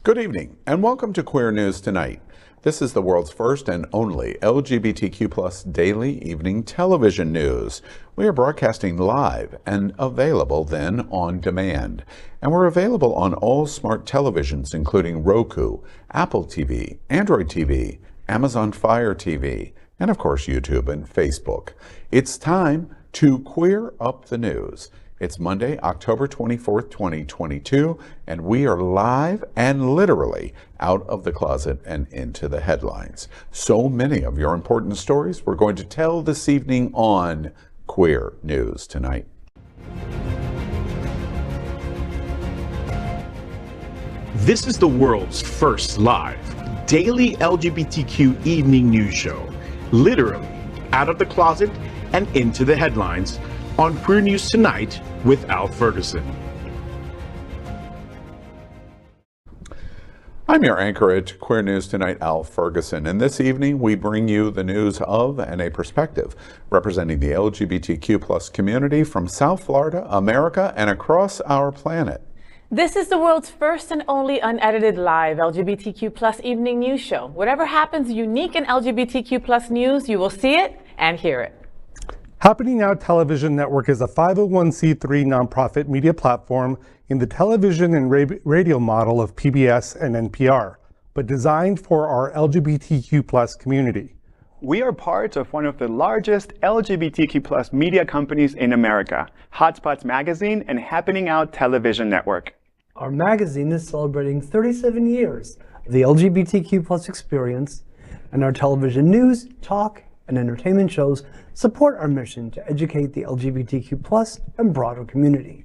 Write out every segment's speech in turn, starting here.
Good evening and welcome to Queer News Tonight. This is the world's first and only LGBTQ+ daily evening television news. We are broadcasting live and available then on demand. And we're available on all smart televisions including Roku, Apple TV, Android TV, Amazon Fire TV, and of course YouTube and Facebook. It's time to queer up the news. It's Monday, October 24th, 2022, and we are live and literally out of the closet and into the headlines. So many of your important stories we're going to tell this evening on Queer News Tonight. This is the world's first live daily LGBTQ evening news show, literally out of the closet and into the headlines on Queer News Tonight with Al Ferguson. I'm your anchor at Queer News Tonight, Al Ferguson, and this evening we bring you the news of and a perspective representing the LGBTQ+ community from South Florida, America, and across our planet. This is the world's first and only unedited live LGBTQ+ evening news show. Whatever happens unique in LGBTQ+ news, you will see it and hear it. Happening Now Television Network is a 501c3 nonprofit media platform in the television and radio model of PBS and NPR, but designed for our LGBTQ+ community. We are part of one of the largest LGBTQ+ media companies in America, Hotspots Magazine and Happening Out Television Network. Our magazine is celebrating 37 years of the LGBTQ+ experience, and our television news, talk, and entertainment shows support our mission to educate the LGBTQ+ and broader community.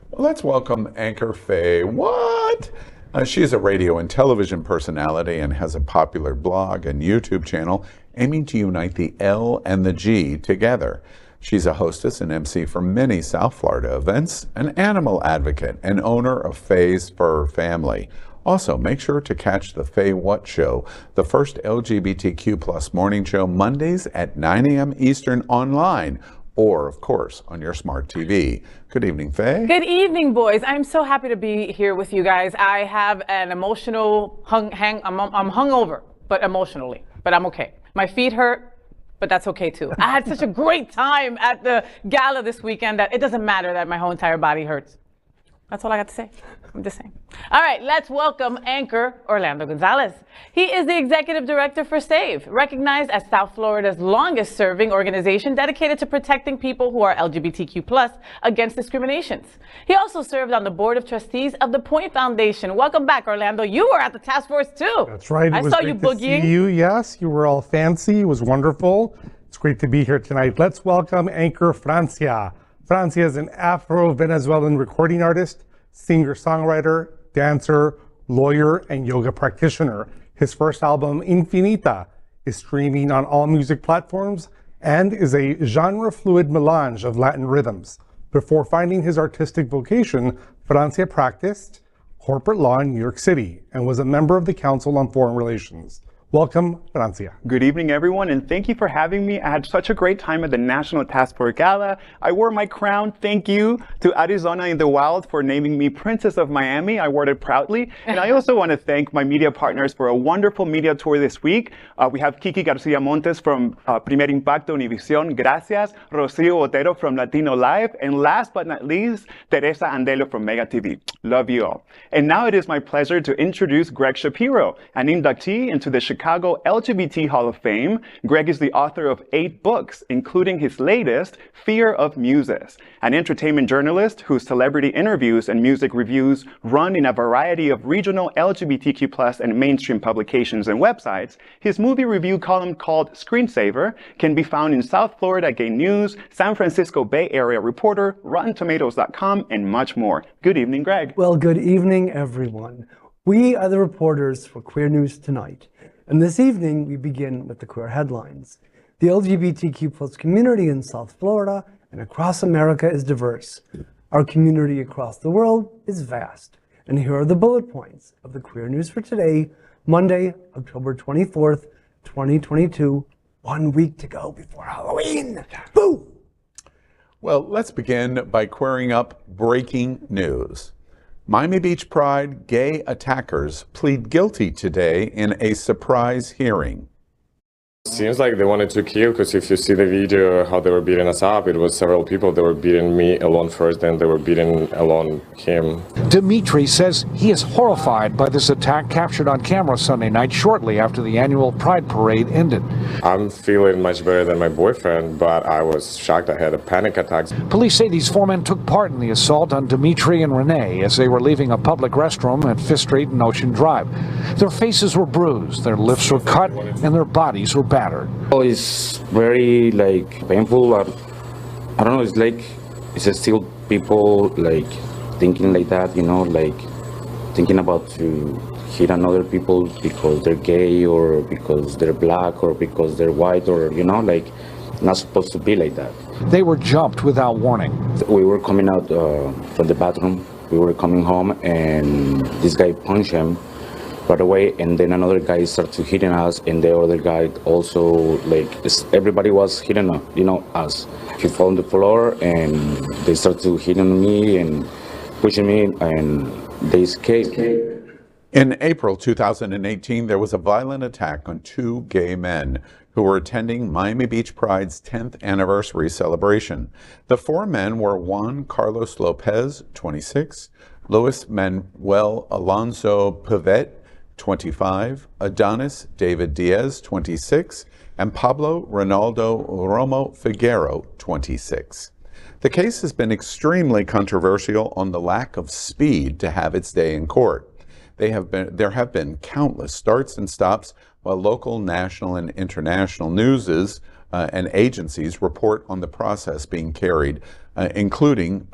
Well, let's welcome anchor FayWhat. She is a radio and television personality and has a popular blog and YouTube channel aiming to unite the L and the G together. She's a hostess and MC for many South Florida events, an animal advocate, and owner of Fay's Fur Family. Also, make sure to catch the FayWhat Show, the first LGBTQ+ morning show, Mondays at 9 a.m. Eastern online, or, of course, on your smart TV. Good evening, Faye. Good evening, boys. I'm so happy to be here with you guys. I have an emotional I'm hungover, but emotionally, but I'm okay. My feet hurt, but that's okay too. I had such a great time at the gala this weekend that it doesn't matter that my whole entire body hurts. That's all I got to say. I'm just saying. All right, let's welcome anchor Orlando Gonzales. He is the executive director for SAVE, recognized as South Florida's longest serving organization dedicated to protecting people who are LGBTQ+ against discriminations. He also served on the board of trustees of the Point Foundation. Welcome back, Orlando. You were at the task force too. That's right. I saw you boogieing. See you. Yes, you were all fancy. It was wonderful. It's great to be here tonight. Let's welcome anchor Francia. Francia is an Afro-Venezuelan recording artist, singer-songwriter, dancer, lawyer, and yoga practitioner. His first album, Infinita, is streaming on all music platforms and is a genre-fluid melange of Latin rhythms. Before finding his artistic vocation, Francia practiced corporate law in New York City and was a member of the Council on Foreign Relations. Welcome, Francia. Good evening, everyone, and thank you for having me. I had such a great time at the National Task Force Gala. I wore my crown. Thank you to Arizona in the Wild for naming me Princess of Miami. I wore it proudly. And I also want to thank my media partners for a wonderful media tour this week. We have Kiki Garcia Montes from Primer Impacto Univision. Gracias. Rocio Otero from Latino Live. And last but not least, Teresa Andelo from Mega TV. Love you all. And now it is my pleasure to introduce Gregg Shapiro, an inductee into the Chicago LGBT Hall of Fame. Gregg is the author of 8 books, including his latest, Fear of Muses, an entertainment journalist whose celebrity interviews and music reviews run in a variety of regional LGBTQ+ and mainstream publications and websites. His movie review column called Screensaver can be found in South Florida Gay News, San Francisco Bay Area Reporter, RottenTomatoes.com, and much more. Good evening, Gregg. Well, good evening, everyone. We are the reporters for Queer News Tonight. And this evening, we begin with the queer headlines. The LGBTQ+ community in South Florida and across America is diverse. Our community across the world is vast. And here are the bullet points of the queer news for today, Monday, October 24th, 2022. 1 week to go before Halloween. Boo! Well, let's begin by querying up breaking news. Miami Beach Pride gay attackers plead guilty today in a surprise hearing. Seems like they wanted to kill, because if you see the video, how they were beating us up, it was several people. They were beating me alone first, then they were beating alone him. Dimitri says he is horrified by this attack captured on camera Sunday night shortly after the annual Pride Parade ended. I'm feeling much better than my boyfriend, but I was shocked. I had a panic attack. Police say these four men took part in the assault on Dimitri and Renee as they were leaving a public restroom at Fifth Street and Ocean Drive. Their faces were bruised, their lips were cut, and their bodies were battered. Oh, it's very painful. I don't know. It's still people thinking like that, thinking about to hit another people because they're gay or because they're black or because they're white or not supposed to be like that. They were jumped without warning. We were coming out from the bathroom. We were coming home and this guy punched him right away, and then another guy started to hitting us, and the other guy also everybody was hitting us. He fell on the floor and they started to hitting me and pushing me, and they escaped. In April 2018, there was a violent attack on two gay men who were attending Miami Beach Pride's 10th anniversary celebration. The four men were Juan Carlos Lopez, 26, Luis Manuel Alonso Pivet, 25, Adonis David Diaz, 26, and Pablo Ronaldo Romo Figuero, 26. The case has been extremely controversial on the lack of speed to have its day in court. There have been countless starts and stops while local, national, and international newses and agencies report on the process being carried, including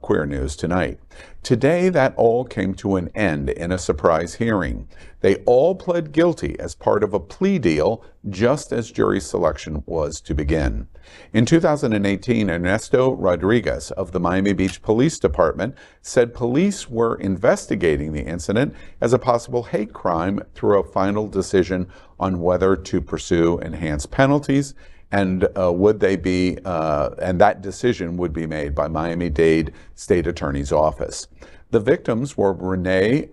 Queer News Tonight. Today, that all came to an end in a surprise hearing. They all pled guilty as part of a plea deal, just as jury selection was to begin. In 2018, Ernesto Rodriguez of the Miami Beach Police Department said police were investigating the incident as a possible hate crime through a final decision on whether to pursue enhanced penalties, and would they be, and that decision would be made by Miami-Dade State Attorney's Office. The victims were Renee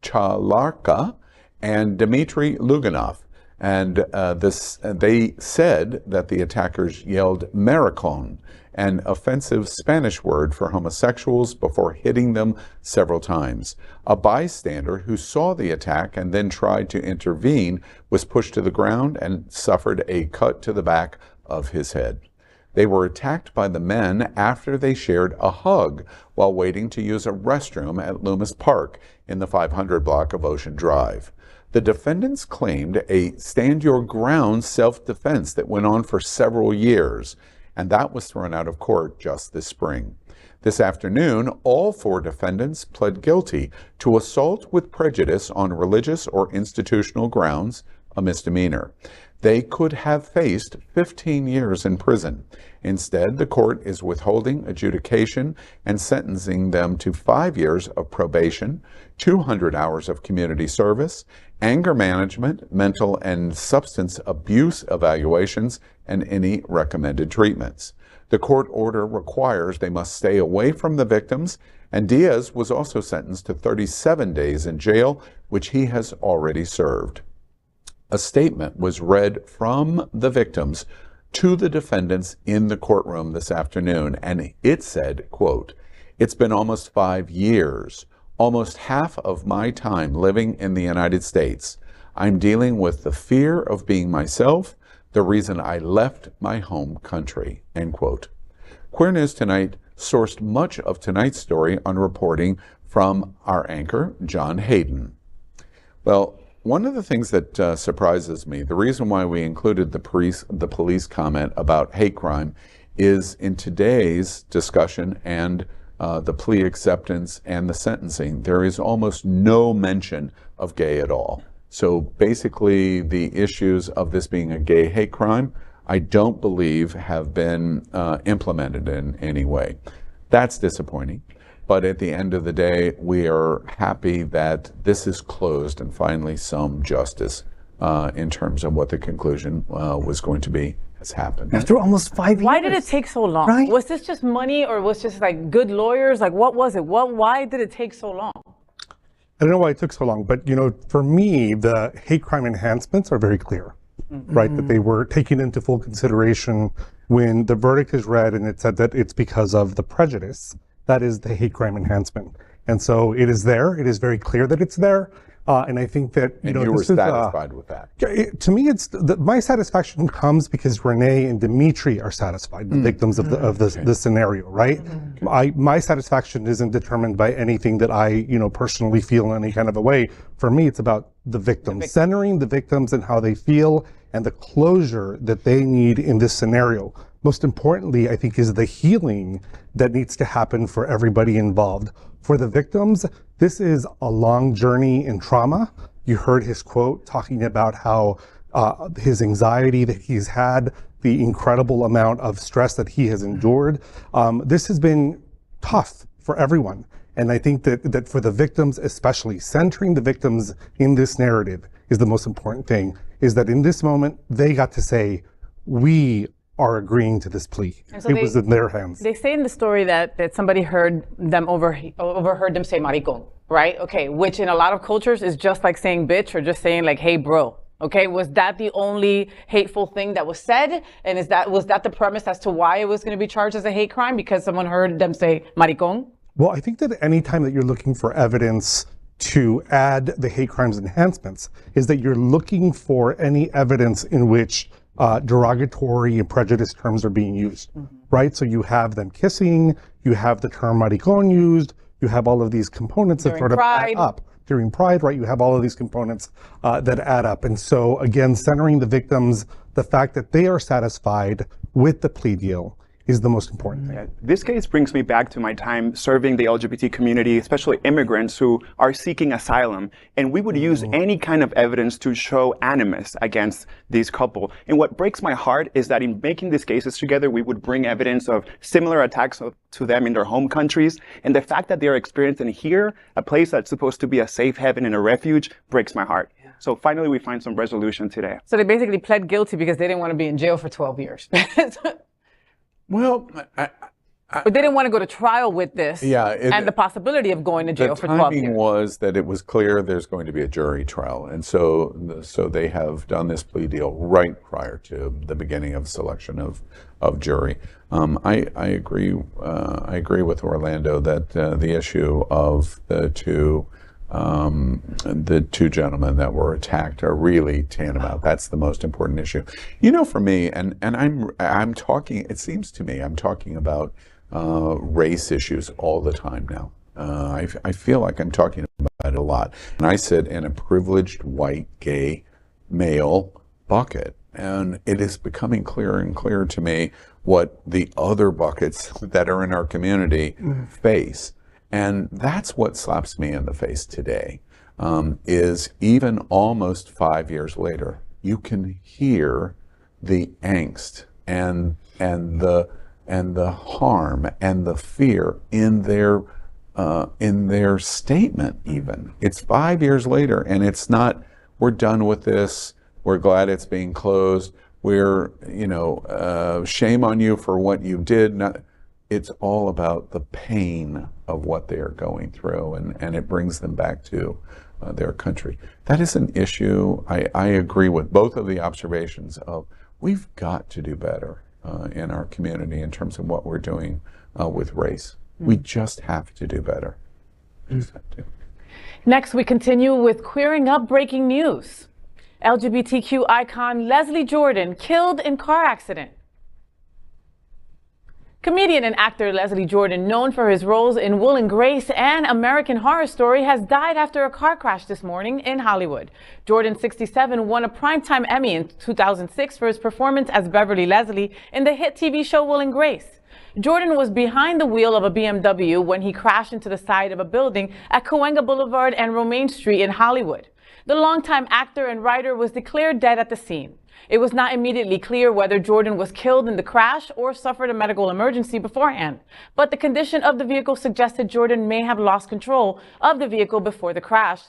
Chalarka and Dmitry Luganov, and they said that the attackers yelled "maricon," an offensive Spanish word for homosexuals, before hitting them several times. A bystander who saw the attack and then tried to intervene was pushed to the ground and suffered a cut to the back of his head. They were attacked by the men after they shared a hug while waiting to use a restroom at Loomis Park in the 500 block of Ocean Drive. The defendants claimed a stand-your-ground self-defense that went on for several years, and that was thrown out of court just this spring. This afternoon, all four defendants pled guilty to assault with prejudice on religious or institutional grounds, a misdemeanor. They could have faced 15 years in prison. Instead, the court is withholding adjudication and sentencing them to 5 years of probation, 200 hours of community service, anger management, mental and substance abuse evaluations, and any recommended treatments. The court order requires they must stay away from the victims, and Diaz was also sentenced to 37 days in jail, which he has already served. A statement was read from the victims to the defendants in the courtroom this afternoon, and it said, quote, "It's been almost 5 years, almost half of my time living in the United States. I'm dealing with the fear of being myself, the reason I left my home country," end quote. Queer News Tonight sourced much of tonight's story on reporting from our anchor, John Hayden. Well, one of the things that surprises me, the reason why we included the police comment about hate crime, is in today's discussion and the plea acceptance and the sentencing, there is almost no mention of gay at all. So basically, the issues of this being a gay hate crime, I don't believe have been implemented in any way. That's disappointing. But at the end of the day, we are happy that this is closed and finally some justice in terms of what the conclusion was going to be has happened. After almost 5 years. Why did it take so long? Right? Was this just money, or was just like good lawyers? Like, what was it? Why did it take so long? I don't know why it took so long, but for me, the hate crime enhancements are very clear, right? That they were taken into full consideration when the verdict is read, and it said that it's because of the prejudice. That is the hate crime enhancement. And so it is there. It is very clear that it's there. And I think that, and you were satisfied with that. To me, my satisfaction comes because Renee and Dimitri are satisfied, the victims of this scenario, right? My satisfaction isn't determined by anything that I, personally feel in any kind of a way. For me, it's about the victims, centering the victims and how they feel and the closure that they need in this scenario. Most importantly, I think, is the healing that needs to happen for everybody involved. For the victims, this is a long journey in trauma. You heard his quote talking about how his anxiety that he's had, the incredible amount of stress that he has endured. This has been tough for everyone. And I think that for the victims, especially centering the victims in this narrative is the most important thing, is that in this moment, they got to say, we are agreeing to this plea. So it was in their hands. They say in the story that somebody overheard them say maricón, right? Okay, which in a lot of cultures is just like saying bitch or just saying like, hey, bro. Okay, was that the only hateful thing that was said? And was that the premise as to why it was going to be charged as a hate crime? Because someone heard them say maricón? Well, I think that any time that you're looking for evidence to add the hate crimes enhancements is that you're looking for any evidence in which derogatory and prejudiced terms are being used, right? So you have them kissing, you have the term maricón used, you have all of these components that sort of add up. During Pride, right, you have all of these components that add up. And so, again, centering the victims, the fact that they are satisfied with the plea deal is the most important thing. Yeah. This case brings me back to my time serving the LGBT community, especially immigrants who are seeking asylum. And we would use any kind of evidence to show animus against this couple. And what breaks my heart is that in making these cases together, we would bring evidence of similar attacks to them in their home countries. And the fact that they are experiencing here, a place that's supposed to be a safe haven and a refuge, breaks my heart. So finally, we find some resolution today. So they basically pled guilty because they didn't want to be in jail for 12 years. Well, but they didn't want to go to trial with this, and the possibility of going to jail for 12 years. The timing was that it was clear there's going to be a jury trial, and so they have done this plea deal right prior to the beginning of selection of jury. I agree with Orlando that the issue of the two gentlemen that were attacked are really tantamount. That's the most important issue. For me, and I'm talking, it seems to me, I'm talking about race issues all the time now. I feel like I'm talking about it a lot. And I sit in a privileged white gay male bucket. And it is becoming clearer and clearer to me what the other buckets that are in our community face. And that's what slaps me in the face today, is even almost 5 years later, you can hear the angst and the harm and the fear in their statement even. It's 5 years later, and it's not, we're done with this, we're glad it's being closed, we're, shame on you for what you did. It's all about the pain of what they are going through, and it brings them back to their country. That is an issue. I agree with both of the observations of we've got to do better in our community in terms of what we're doing with race. We just have to do better. Just have to. Next, we continue with queering up breaking news. LGBTQ icon Leslie Jordan killed in car accident. Comedian and actor Leslie Jordan, known for his roles in Will and Grace and American Horror Story, has died after a car crash this morning in Hollywood. Jordan, 67, won a Primetime Emmy in 2006 for his performance as Beverly Leslie in the hit TV show Will and Grace. Jordan was behind the wheel of a BMW when he crashed into the side of a building at Cahuenga Boulevard and Romaine Street in Hollywood. The longtime actor and writer was declared dead at the scene. It was not immediately clear whether Jordan was killed in the crash or suffered a medical emergency beforehand, but the condition of the vehicle suggested Jordan may have lost control of the vehicle before the crash.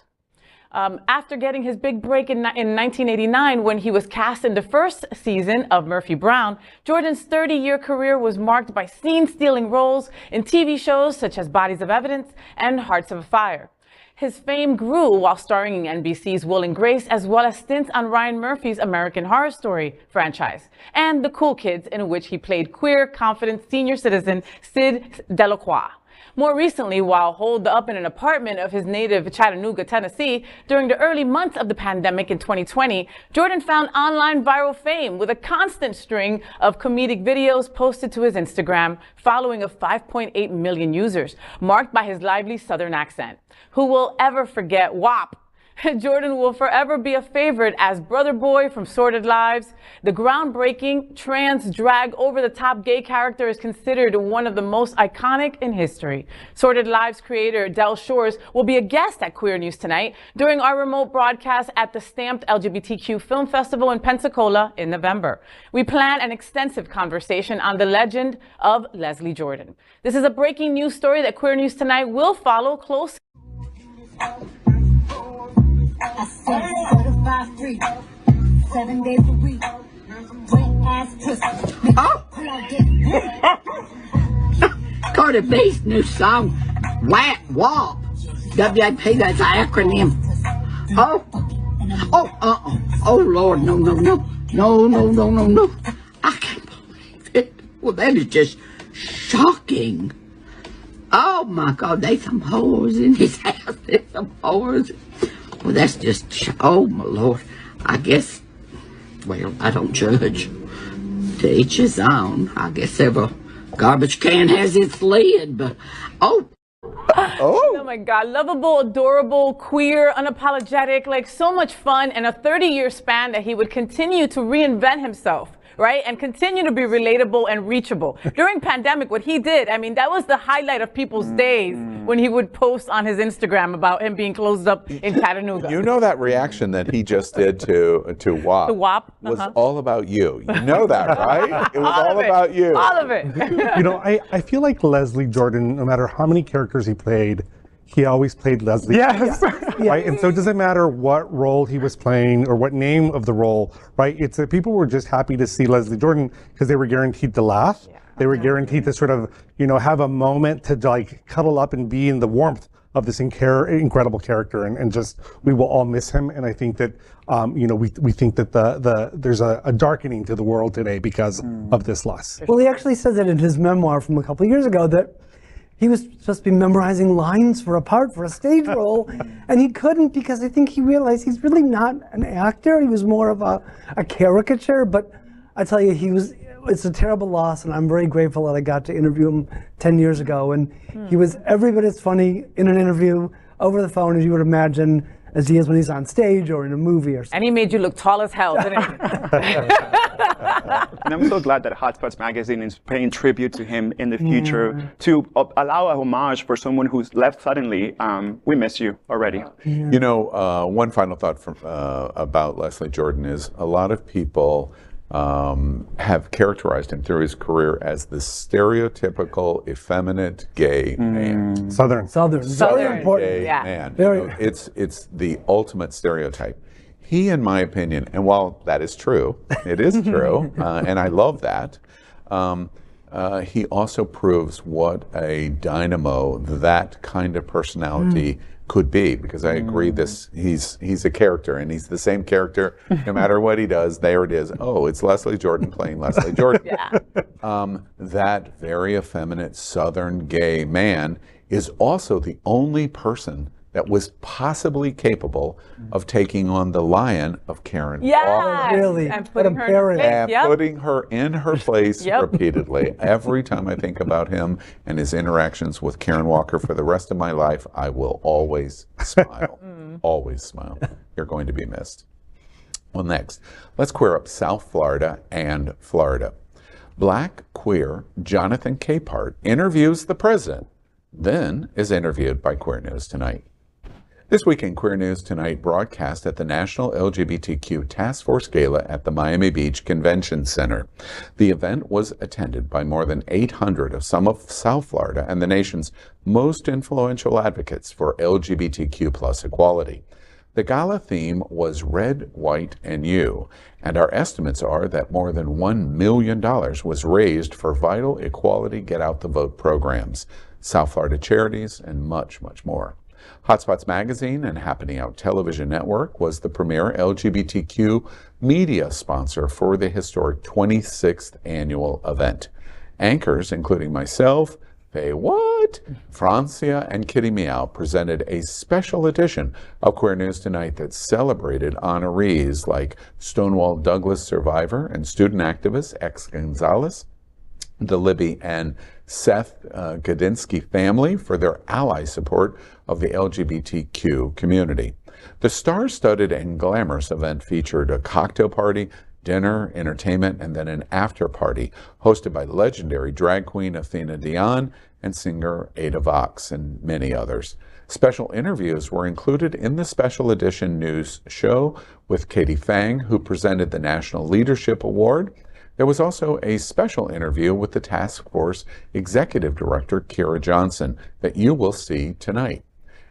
After getting his big break in 1989 when he was cast in the first season of Murphy Brown, Jordan's 30-year career was marked by scene-stealing roles in TV shows such as Bodies of Evidence and Hearts of Fire. His fame grew while starring in NBC's Will and Grace, as well as stints on Ryan Murphy's American Horror Story franchise, and The Cool Kids, in which he played queer, confident senior citizen Sid Delacroix. More recently, while holed up in an apartment of his native Chattanooga, Tennessee, during the early months of the pandemic in 2020, Jordan found online viral fame with a constant string of comedic videos posted to his Instagram, following of 5.8 million users, marked by his lively Southern accent. Who will ever forget WAP? Jordan will forever be a favorite as Brother Boy from Sordid Lives. The groundbreaking, trans, drag, over-the-top gay character is considered one of the most iconic in history. Sordid Lives creator Del Shores will be a guest at Queer News Tonight during our remote broadcast at the Stamped LGBTQ Film Festival in Pensacola in November. We plan an extensive conversation on the legend of Leslie Jordan. This is a breaking news story that Queer News Tonight will follow closely. I said certified free, 7 days a week, wet ass pussy. Oh! Cardi B's new song, WAP. WAP, that's an acronym. Oh, Lord, no. I can't believe it. Well, that is just shocking. Oh my God, they some whores in his house. There's some whores. Well, that's just, oh my Lord. I guess, well, I don't judge. To each his own. I guess every garbage can has its lid, but, oh my God, lovable, adorable, queer, unapologetic, like so much fun, and a 30-year span that he would continue to reinvent himself. Right? And continue to be relatable and reachable. During pandemic, what he did, I mean, that was the highlight of people's days when he would post on his Instagram about him being closed up in Chattanooga. You know that reaction that he just did to WAP, to WAP was all about you. You know that, right? It was all about you. All of it. You know, I feel like Leslie Jordan, no matter how many characters he played, he always played Leslie. Yes. Right? And so it doesn't matter what role he was playing or what name of the role, right? It's that people were just happy to see Leslie Jordan because they were guaranteed to laugh. Yeah. They were guaranteed to sort of, you know, have a moment to like cuddle up and be in the warmth of this incredible character. And just, we will all miss him. And I think that, you know, we think that there's a darkening to the world today because of this loss. Well, he actually says it in his memoir from a couple of years ago that he was supposed to be memorizing lines for a stage role, and he couldn't because I think he realized he's really not an actor. He was more of a caricature, but I tell you, it's a terrible loss, and I'm very grateful that I got to interview him 10 years ago, and he was every bit as funny in an interview over the phone as you would imagine as he is when he's on stage or in a movie or something. And he made you look tall as hell, didn't he? And I'm so glad that Hotspots magazine is paying tribute to him in the future to allow a homage for someone who's left suddenly. We miss you already. You know, one final thought about Leslie Jordan is a lot of people have characterized him through his career as the stereotypical effeminate gay man. Southern gay man. You know, it's the ultimate stereotype. He, in my opinion, and while that is true, it is true, and I love that, he also proves what a dynamo that kind of personality could be, because I agree he's a character, and he's the same character no matter what he does. There it is. Oh, it's Leslie Jordan playing Leslie Jordan. That very effeminate Southern gay man is also the only person that was possibly capable of taking on the lion of Karen Walker. Really? And putting her in her place. Putting her in her place repeatedly. Every time I think about him and his interactions with Karen Walker for the rest of my life, I will always smile. Always smile. You're going to be missed. Well, next, let's queer up South Florida and Florida. Black queer Jonathan Capehart interviews the president, then is interviewed by Queer News Tonight. This week in Queer News Tonight broadcast at the National LGBTQ Task Force Gala at the Miami Beach Convention Center. The event was attended by more than 800 of some of South Florida and the nation's most influential advocates for LGBTQ plus equality. The gala theme was Red, White, and You, and our estimates are that more than $1 million was raised for vital equality Get Out the Vote programs, South Florida charities, and much, much more. Hotspots Magazine and Happening Out Television Network was the premier LGBTQ media sponsor for the historic 26th annual event. Anchors, including myself, FayWhat, Francia, and Kitty Meow presented a special edition of Queer News Tonight that celebrated honorees like Stonewall Douglas survivor and student activist Gonzales, the Libby and Seth Gadinsky family for their ally support of the LGBTQ community. The star-studded and glamorous event featured a cocktail party, dinner, entertainment, and then an after party hosted by legendary drag queen Athena Dion and singer Ada Vox and many others. Special interviews were included in the special edition news show with Katie Fang, who presented the National Leadership Award. There was also a special interview with the task force executive director, Kiera Johnson, that you will see tonight.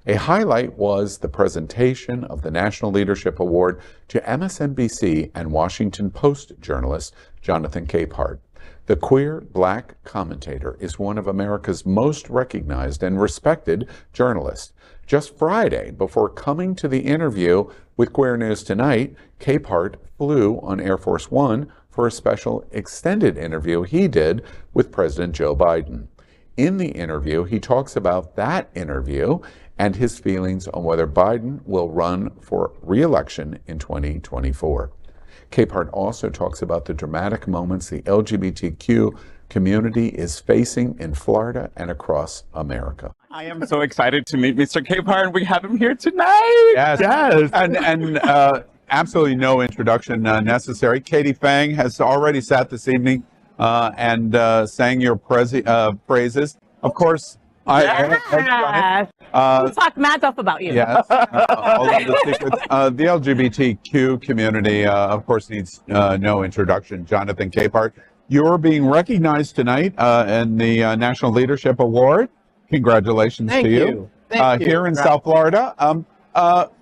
A highlight was the presentation of the National Leadership Award to MSNBC and Washington Post journalist Jonathan Capehart. The queer Black commentator is one of America's most recognized and respected journalists. Just Friday, before coming to the interview with Queer News Tonight, Capehart flew on Air Force One for a special extended interview he did with President Joe Biden. In the interview, he talks about that interview and his feelings on whether Biden will run for re-election in 2024. Capehart also talks about the dramatic moments the LGBTQ community is facing in Florida and across America. I am so excited to meet Mr. Capehart. We have him here tonight. Yes. And absolutely no introduction necessary. Katie Fang has already sat this evening and sang your praises. Of course, We'll talk mad stuff about you. Yes. All of the secrets. The LGBTQ community, of course, needs no introduction. Jonathan Capehart, you're being recognized tonight in the National Leadership Award. Congratulations to you. Thank you. Here in South Florida.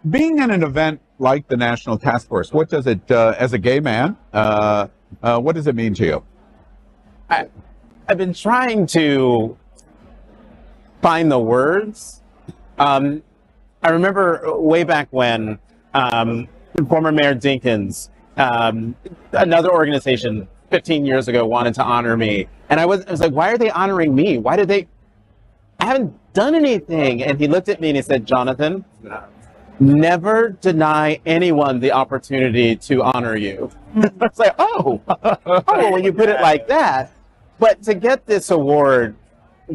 Being in an event like the National Task Force, what does it, as a gay man, what does it mean to you? I've been trying to find the words. I remember way back when former Mayor Dinkins, another organization 15 years ago wanted to honor me. And I was like, why are they honoring me? Why did they? I haven't done anything. And he looked at me and he said, Jonathan, never deny anyone the opportunity to honor you. I was like, oh, when you put it like that. But to get this award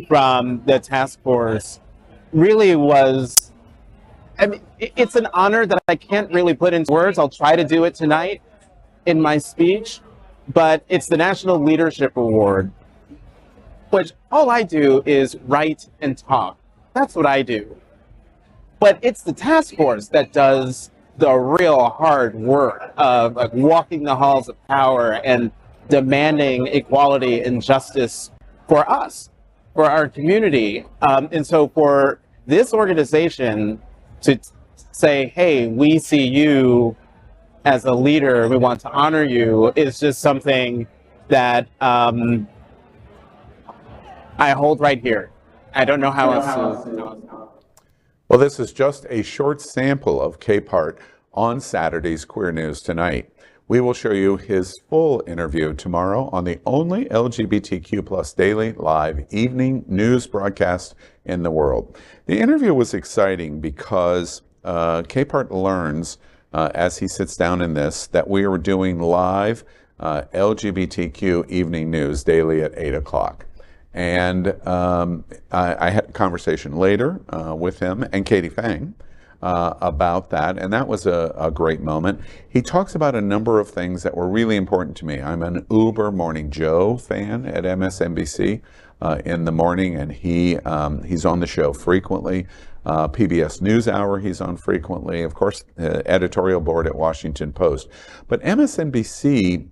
from the task force really was, I mean, it's an honor that I can't really put into words. I'll try to do it tonight in my speech, but it's the National Leadership Award, which all I do is write and talk. That's what I do. But it's the task force that does the real hard work of like walking the halls of power and demanding equality and justice for us, for our community. And so for this organization to say, hey, we see you as a leader, we want to honor you, is just something that I hold right here. I don't know how else to. Well, this is just a short sample of Capehart on Saturday's Queer News Tonight. We will show you his full interview tomorrow on the only LGBTQ plus daily live evening news broadcast in the world. The interview was exciting because Capehart learns as he sits down in this that we are doing live LGBTQ evening news daily at 8 o'clock. And I had a conversation later with him and Katie Fang about that, and that was a great moment. He talks about a number of things that were really important to me. I'm an uber Morning Joe fan at MSNBC in the morning, and he's on the show frequently. PBS NewsHour he's on frequently. Of course, editorial board at Washington Post. But MSNBC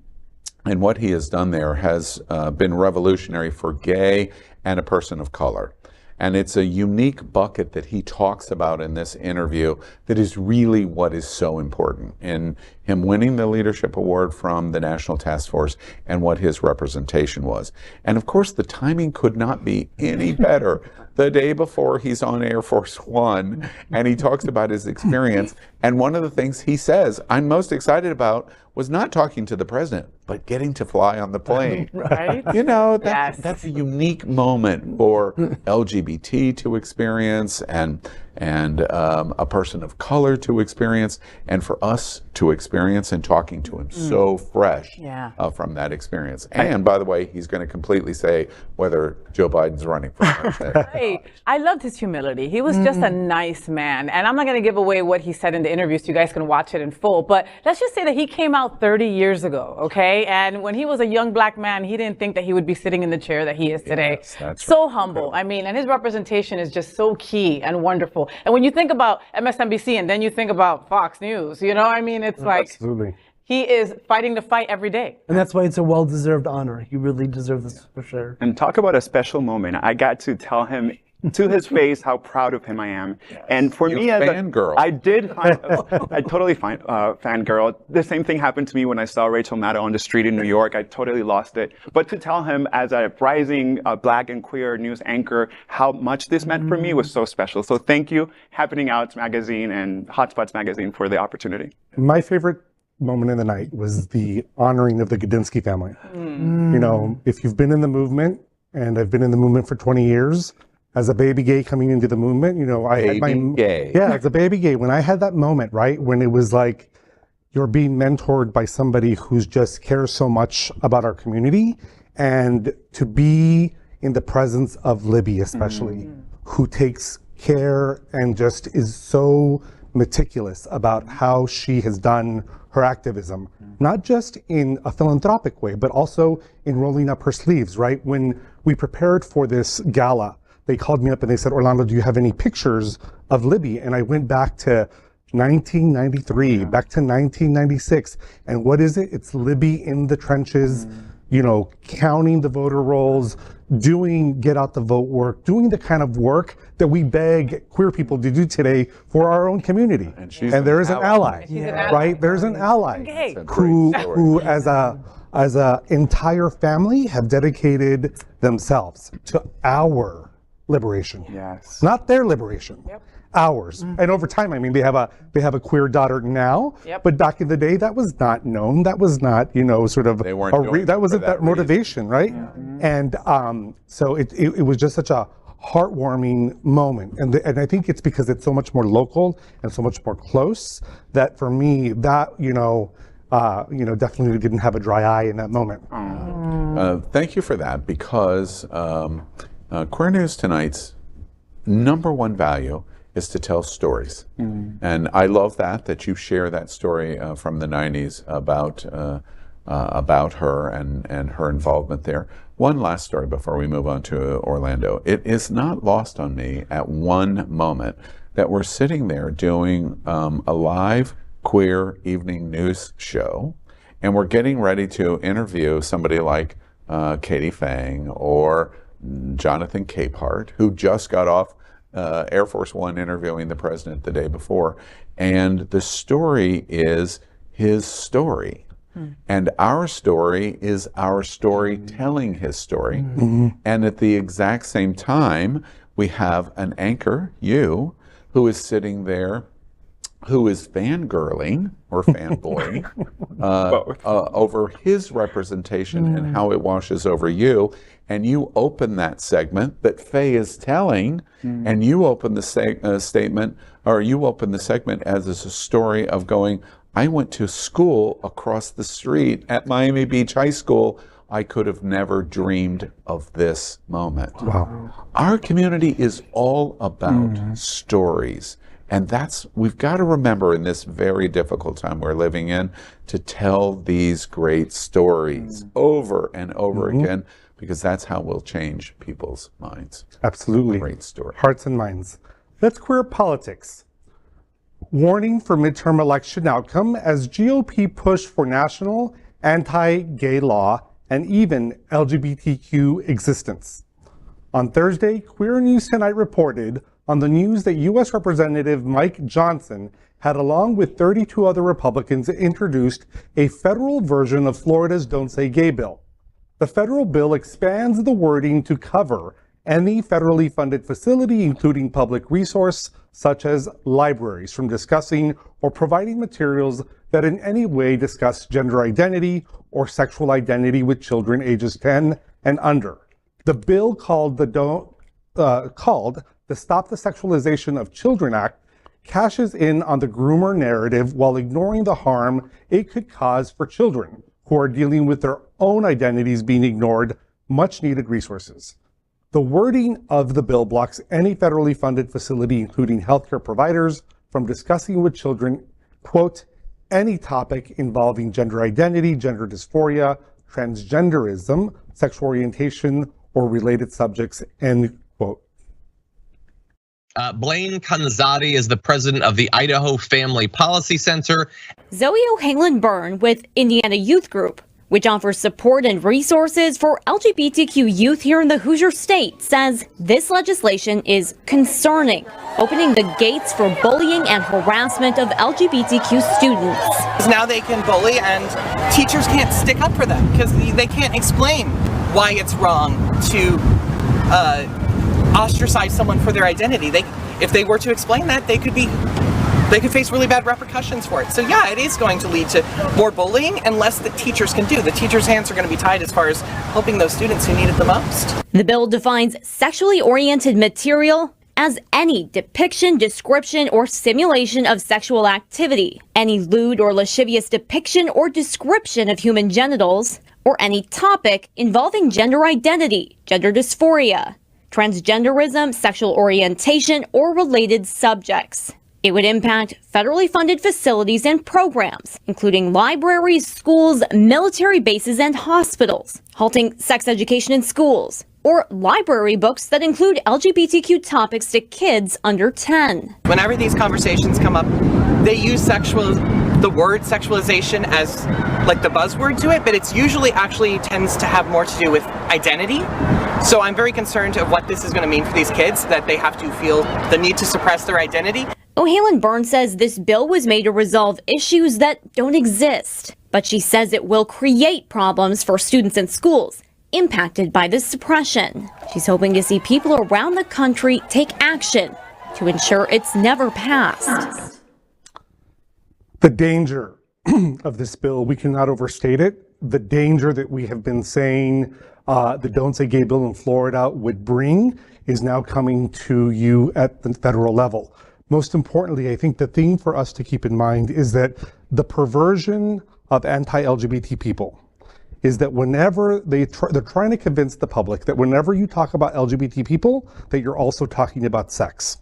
and what he has done there has been revolutionary for gay and a person of color. And it's a unique bucket that he talks about in this interview that is really what is so important in him winning the leadership award from the National Task Force and what his representation was. And of course, the timing could not be any better. The day before he's on Air Force One and he talks about his experience. And one of the things he says I'm most excited about was not talking to the president, but getting to fly on the plane. Right? You know, that's a unique moment for LGBT to experience and a person of color to experience, and for us to experience, and talking to him so fresh from that experience. And by the way, he's going to completely say whether Joe Biden's running for president. Hey, I loved his humility. He was just a nice man. And I'm not going to give away what he said in the interview, so you guys can watch it in full. But let's just say that he came out 30 years ago, okay? And when he was a young black man, he didn't think that he would be sitting in the chair that he is today. Yes, that's so humble. I mean, and his representation is just so key and wonderful. And when you think about MSNBC and then you think about Fox News, you know, I mean, it's like Absolutely. he is fighting the fight every day. And that's why it's a well-deserved honor. You really deserve this for sure. And talk about a special moment. I got to tell him to his face how proud of him I am. And for me, as fangirl. I did find, I totally find fangirl. The same thing happened to me when I saw Rachel Maddow on the street in New York. I totally lost it. But to tell him as a rising black and queer news anchor how much this meant for me was so special. So thank you, Happening Outs Magazine and Hotspots Magazine, for the opportunity. My favorite moment in the night was the honoring of the Gudinski family. You know, if you've been in the movement, and I've been in the movement for 20 years, as a baby gay coming into the movement, you know, I had my gay. Yeah, as a baby gay, when I had that moment, right, when it was like you're being mentored by somebody who's just cares so much about our community, and to be in the presence of Libby, especially, who takes care and just is so meticulous about how she has done her activism, not just in a philanthropic way, but also in rolling up her sleeves, right? When we prepared for this gala, they called me up and they said, Orlando, do you have any pictures of Libby? And I went back to 1993, back to 1996. And what is it? It's Libby in the trenches, you know, counting the voter rolls, doing get out the vote work, doing the kind of work that we beg queer people to do today for our own community. And there is an ally, right? There's an ally who as a entire family have dedicated themselves to our liberation. Yes. Not their liberation. Ours. And over time, I mean, they have a queer daughter now, but back in the day, that was not known. That was not, you know, sort of They weren't that wasn't that motivation, right? And so it was just such a heartwarming moment, and I think it's because it's so much more local and so much more close that for me that definitely didn't have a dry eye in that moment. Thank you for that, because Queer News Tonight's #1 value is to tell stories. And I love that you share that story from the 90s about her and her involvement there. One last story before we move on to Orlando. It is not lost on me at one moment that we're sitting there doing a live queer evening news show, and we're getting ready to interview somebody like Katie Fang or Jonathan Capehart, who just got off Air Force One interviewing the president the day before. And the story is his story. And our story is our story telling his story. And at the exact same time, we have an anchor, you, who is sitting there, who is fangirling or fanboying over his representation and how it washes over you. And you open that segment that Faye is telling, and you open the segment as a story of going, I went to school across the street at Miami Beach High School. I could have never dreamed of this moment. Wow. Our community is all about stories. And we've got to remember in this very difficult time we're living in to tell these great stories over and over again, because that's how we'll change people's minds. Absolutely. Great story. Hearts and minds. Let's queer politics. Warning for midterm election outcome as GOP push for national anti-gay law and even LGBTQ existence. On Thursday, Queer News Tonight reported on the news that U.S. Representative Mike Johnson had, along with 32 other Republicans, introduced a federal version of Florida's Don't Say Gay bill. The federal bill expands the wording to cover any federally funded facility, including public resource, such as libraries, from discussing or providing materials that in any way discuss gender identity or sexual identity with children ages 10 and under. The bill called the Stop the Sexualization of Children Act cashes in on the groomer narrative while ignoring the harm it could cause for children who are dealing with their own identities being ignored much needed resources. The wording of the bill blocks any federally funded facility, including healthcare providers, from discussing with children, quote, any topic involving gender identity, gender dysphoria, transgenderism, sexual orientation, or related subjects, end quote. Blaine Canzati is the president of the Idaho Family Policy Center. Zoe O'Hanlon-Byrne with Indiana Youth Group, which offers support and resources for LGBTQ youth here in the Hoosier State, says this legislation is concerning, opening the gates for bullying and harassment of LGBTQ students. Now they can bully and teachers can't stick up for them because they can't explain why it's wrong to ostracize someone for their identity. If they were to explain that, they could face really bad repercussions for it. So yeah, it is going to lead to more bullying and less that teachers can do. The teachers' hands are going to be tied as far as helping those students who need it the most. The bill defines sexually oriented material as any depiction, description, or simulation of sexual activity, any lewd or lascivious depiction or description of human genitals, or any topic involving gender identity, gender dysphoria, transgenderism, sexual orientation, or related subjects. It would impact federally funded facilities and programs, including libraries, schools, military bases, and hospitals, halting sex education in schools, or library books that include LGBTQ topics to kids under 10. Whenever these conversations come up, they use the word sexualization as like the buzzword to it, but it's usually actually tends to have more to do with identity. So I'm very concerned of what this is going to mean for these kids, that they have to feel the need to suppress their identity. O'Hanlon-Byrne says this bill was made to resolve issues that don't exist, but she says it will create problems for students in schools impacted by this suppression. She's hoping to see people around the country take action to ensure it's never passed. The danger of this bill, we cannot overstate it. The danger that we have been saying the Don't Say Gay bill in Florida would bring is now coming to you at the federal level. Most importantly, I think the thing for us to keep in mind is that the perversion of anti-LGBT people is that whenever they're trying to convince the public that whenever you talk about LGBT people, that you're also talking about sex.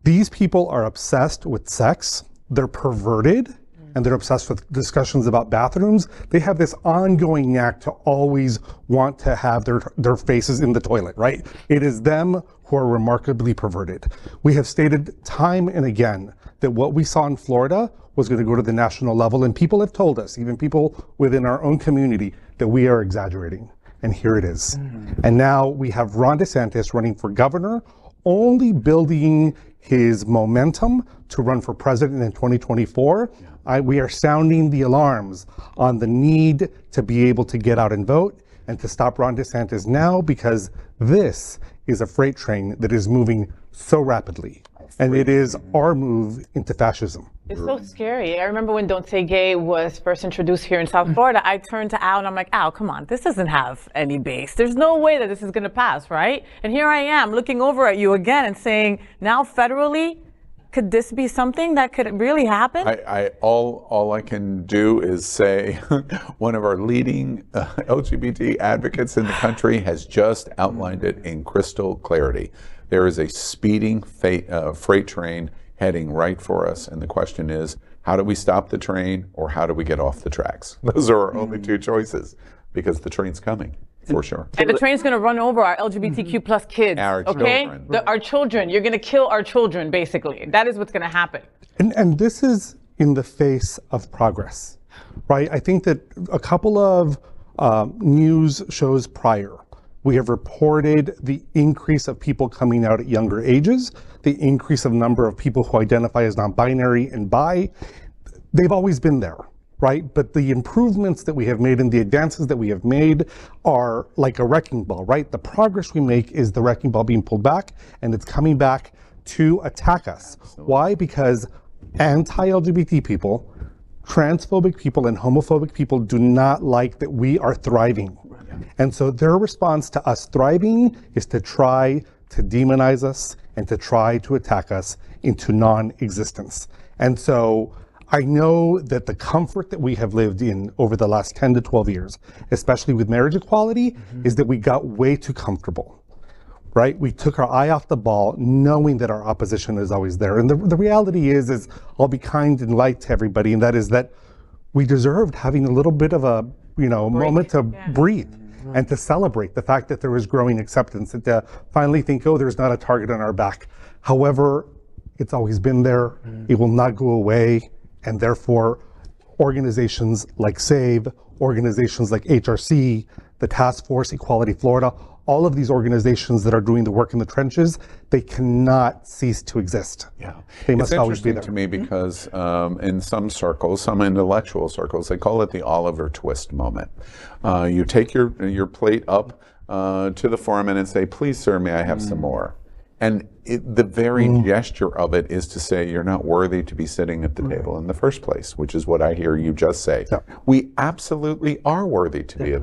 These people are obsessed with sex. They're perverted, and they're obsessed with discussions about bathrooms. They have this ongoing knack to always want to have their faces in the toilet, right? It is them who are remarkably perverted. We have stated time and again that what we saw in Florida was going to go to the national level, and people have told us, even people within our own community, that we are exaggerating. And here it is. And now we have Ron DeSantis running for governor, only building his momentum to run for president in 2024. We are sounding the alarms on the need to be able to get out and vote and to stop Ron DeSantis now, because this is a freight train that is moving so rapidly. And it is our move into fascism. It's so scary. I remember when Don't Say Gay was first introduced here in South Florida, I turned to Al and I'm like, Al, come on, this doesn't have any base. There's no way that this is going to pass, right? And here I am looking over at you again and saying, now federally, could this be something that could really happen? All I can do is say one of our leading LGBT advocates in the country has just outlined it in crystal clarity. There is a speeding freight train heading right for us, and the question is, how do we stop the train, or how do we get off the tracks? Those are our only two choices, because the train's coming. For sure. And the train's going to run over our LGBTQ plus kids. Our children. Our children. You're going to kill our children, basically. That is what's going to happen. And this is in the face of progress, right? I think that a couple of news shows prior, We have reported the increase of people coming out at younger ages, the increase of number of people who identify as non-binary and bi. They've always been there, right? But the improvements that we have made and the advances that we have made are like a wrecking ball, right? The progress we make is the wrecking ball being pulled back, and it's coming back to attack us. Why? Because anti-LGBT people, transphobic people, and homophobic people do not like that we are thriving. And so their response to us thriving is to try to demonize us and to try to attack us into non-existence. And so I know that the comfort that we have lived in over the last 10 to 12 years, especially with marriage equality, is that we got way too comfortable, right? We took our eye off the ball knowing that our opposition is always there. And the reality is I'll be kind and light to everybody, and that is that we deserved having a little bit of a, moment to breathe and to celebrate the fact that there was growing acceptance and to finally think, oh, there's not a target on our back. However, it's always been there. It will not go away. And therefore, organizations like SAVE, organizations like HRC, the Task Force, Equality Florida, all of these organizations that are doing the work in the trenches, they cannot cease to exist. Yeah, they must always be there. It's interesting to me because in some circles, some intellectual circles, they call it the Oliver Twist moment. You take your plate up to the foreman and say, "Please, sir, may I have some more?" And the very gesture of it is to say you're not worthy to be sitting at the table in the first place, which is what I hear you just say. Yeah. We absolutely are worthy to be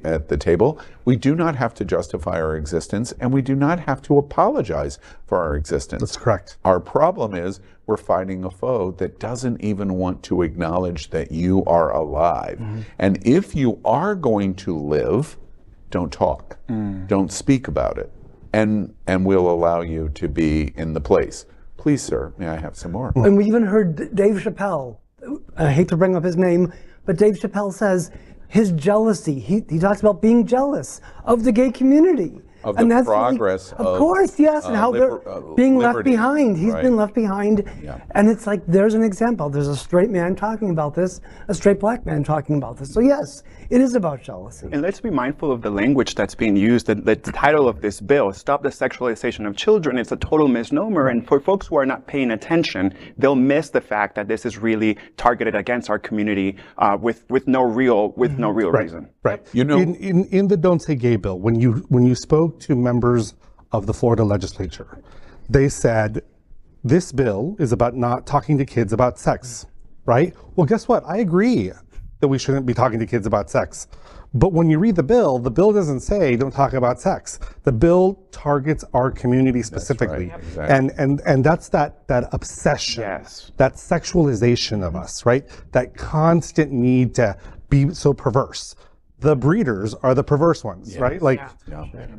at the table. We do not have to justify our existence, and we do not have to apologize for our existence. That's correct. Our problem is we're fighting a foe that doesn't even want to acknowledge that you are alive. And if you are going to live, don't talk. Don't speak about it. And we'll allow you to be in the place. Please, sir, may I have some more? And we even heard Dave Chappelle, I hate to bring up his name, but Dave Chappelle says his jealousy, he talks about being jealous of the gay community. Of the progress of course, yes, and how they're being left behind. He's been left behind. Yeah. And it's like, there's an example. There's a straight man talking about this, a straight black man talking about this. So yes, it is about jealousy. And let's be mindful of the language that's being used. The title of this bill, Stop the Sexualization of Children, it's a total misnomer. And for folks who are not paying attention, they'll miss the fact that this is really targeted against our community with no real reason. Right. In the Don't Say Gay bill, when you spoke to members of the Florida legislature, they said this bill is about not talking to kids about sex, right? Well, guess what? I agree that we shouldn't be talking to kids about sex. But when you read the bill doesn't say don't talk about sex. The bill targets our community specifically. That's right, exactly. And that's that obsession, that sexualization of us, right? That constant need to be so perverse. The breeders are the perverse ones, right? Like,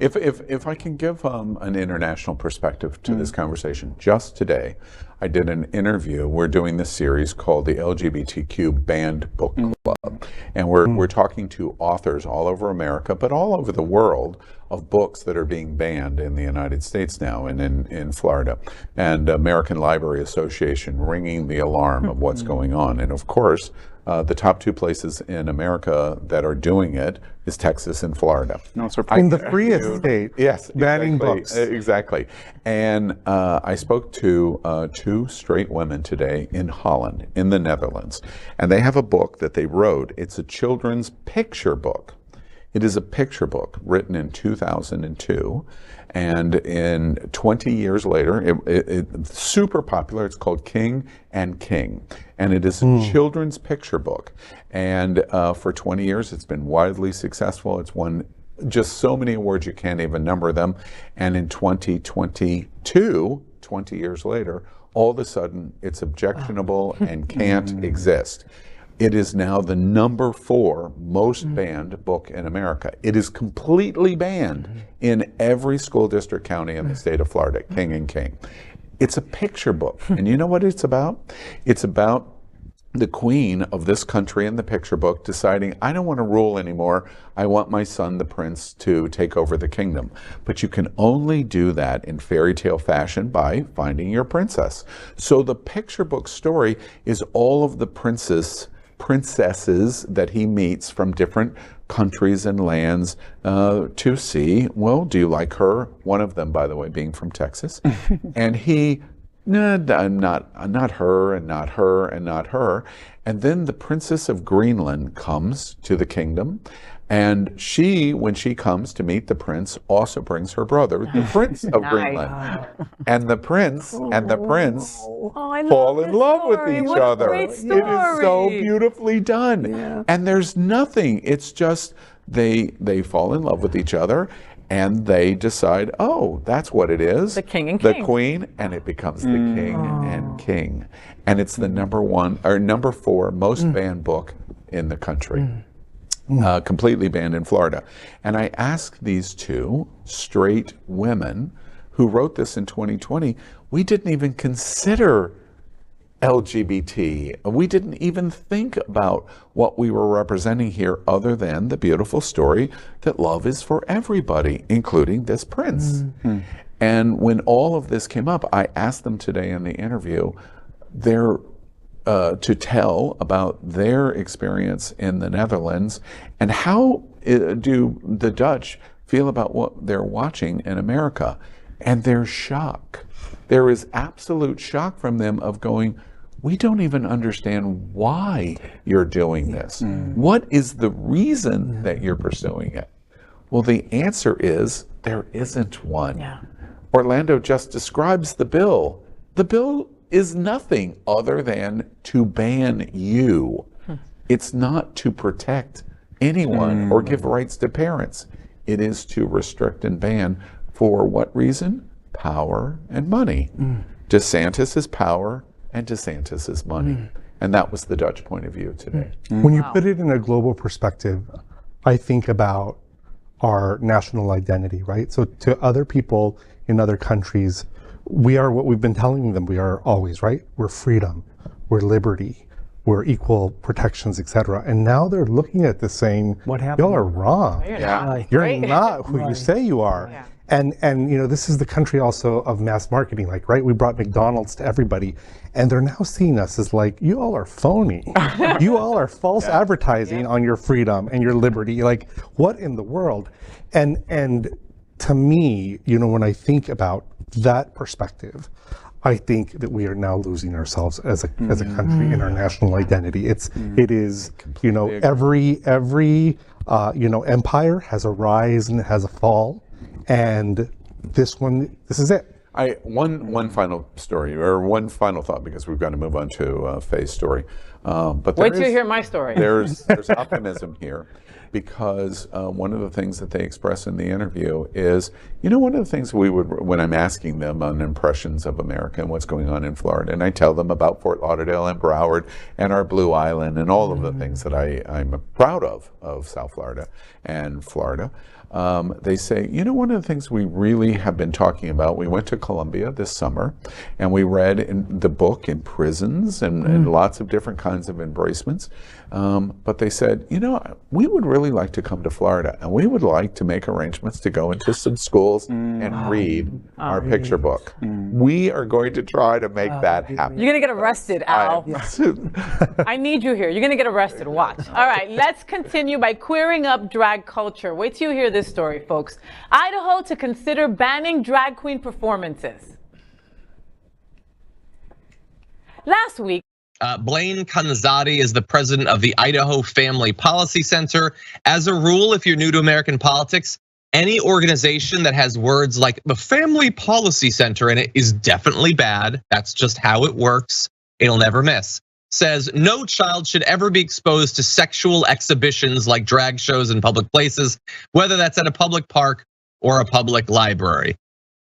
If I can give an international perspective to this conversation, just today, I did an interview. We're doing this series called the LGBTQ Banned Book Club, and we're talking to authors all over America, but all over the world, of books that are being banned in the United States now and in Florida, and American Library Association ringing the alarm of what's going on. And of course, the top two places in America that are doing it is Texas and Florida. No surprise. In the freest state, banning books. Exactly. And I spoke to two straight women today in Holland, in the Netherlands, and they have a book that they wrote. It's a children's picture book. It is a picture book written in 2002, and in 20 years later, it's super popular. It's called King and King, and it is a children's picture book. And for 20 years, it's been widely successful. It's won just so many awards you can't even number them. And in 2022, 20 years later, all of a sudden, it's objectionable and can't exist. It is now the #4 most banned book in America. It is completely banned in every school district county in the state of Florida, King and King. It's a picture book. And you know what it's about? It's about the queen of this country in the picture book deciding, I don't want to rule anymore. I want my son, the prince, to take over the kingdom. But you can only do that in fairy tale fashion by finding your princess. So the picture book story is all of the prince princesses that he meets from different countries and lands to see, well, do you like her? One of them, by the way, being from Texas. And he, no, not her, and not her, and not her. And then the Princess of Greenland comes to the kingdom. And she, when she comes to meet the prince, also brings her brother, the Prince of Greenland. And the prince fall in love with each other. It is so beautifully done. Yeah. And there's nothing. It's just they fall in love with each other, and they decide, oh, that's what it is. The king and the king. Queen, and it becomes the king and king. And it's the number 4 most banned book in the country. Completely banned in Florida. And I asked these 2 straight women who wrote this in 2020, we didn't even consider LGBT. We didn't even think about what we were representing here other than the beautiful story that love is for everybody, including this prince. And when all of this came up, I asked them today in the interview to tell about their experience in the Netherlands and how do the Dutch feel about what they're watching in America. And there's shock. There is absolute shock from them of going, we don't even understand why you're doing this. What is the reason that you're pursuing it? Well, the answer is there isn't one. Yeah. Orlando just describes the bill. The bill is nothing other than to ban you. It's not to protect anyone or give rights to parents. It is to restrict and ban for what reason? Power and money. DeSantis is power and DeSantis is money. And that was the Dutch point of view today. When you put it in a global perspective, I think about our national identity, right? So to other people in other countries, we are what we've been telling them we are always, right? We're freedom, we're liberty, we're equal protections, etc. And now they're looking at this saying, what happened? Y'all are wrong. You're not who you say you are. Yeah. And you know, this is the country also of mass marketing, like, right? We brought McDonald's to everybody, and they're now seeing us as like, you all are phony. You all are false advertising on your freedom and your liberty. Like, what in the world? And to me, you know, when I think about that perspective, I think that we are now losing ourselves as a country in our national identity. It is, you know, every you know, empire has a rise and it has a fall. And this is it. One final story, or one final thought, because we've got to move on to Faye's story. But wait till you hear my story. There's optimism here, because one of the things that they express in the interview is, you know, one of the things when I'm asking them on impressions of America and what's going on in Florida, and I tell them about Fort Lauderdale and Broward and our Blue Island and all of the things that I'm proud of South Florida and Florida. They say, you know, one of the things we really have been talking about, we went to Columbia this summer and we read in the book in prisons and lots of different kinds of embracements. But they said, you know, we would really like to come to Florida and we would like to make arrangements to go into some schools and read our picture book. We are going to try to make that happen. You're going to get arrested, Al. I need you here. You're going to get arrested. Watch. All right, let's continue by queering up drag culture. Wait till you hear this story, folks. Idaho to consider banning drag queen performances. Last week, Blaine Canzati is the president of the Idaho Family Policy Center. As a rule, if you're new to American politics, any organization that has words like the Family Policy Center in it is definitely bad. That's just how it works. It'll never miss. Says no child should ever be exposed to sexual exhibitions like drag shows in public places, whether that's at a public park or a public library.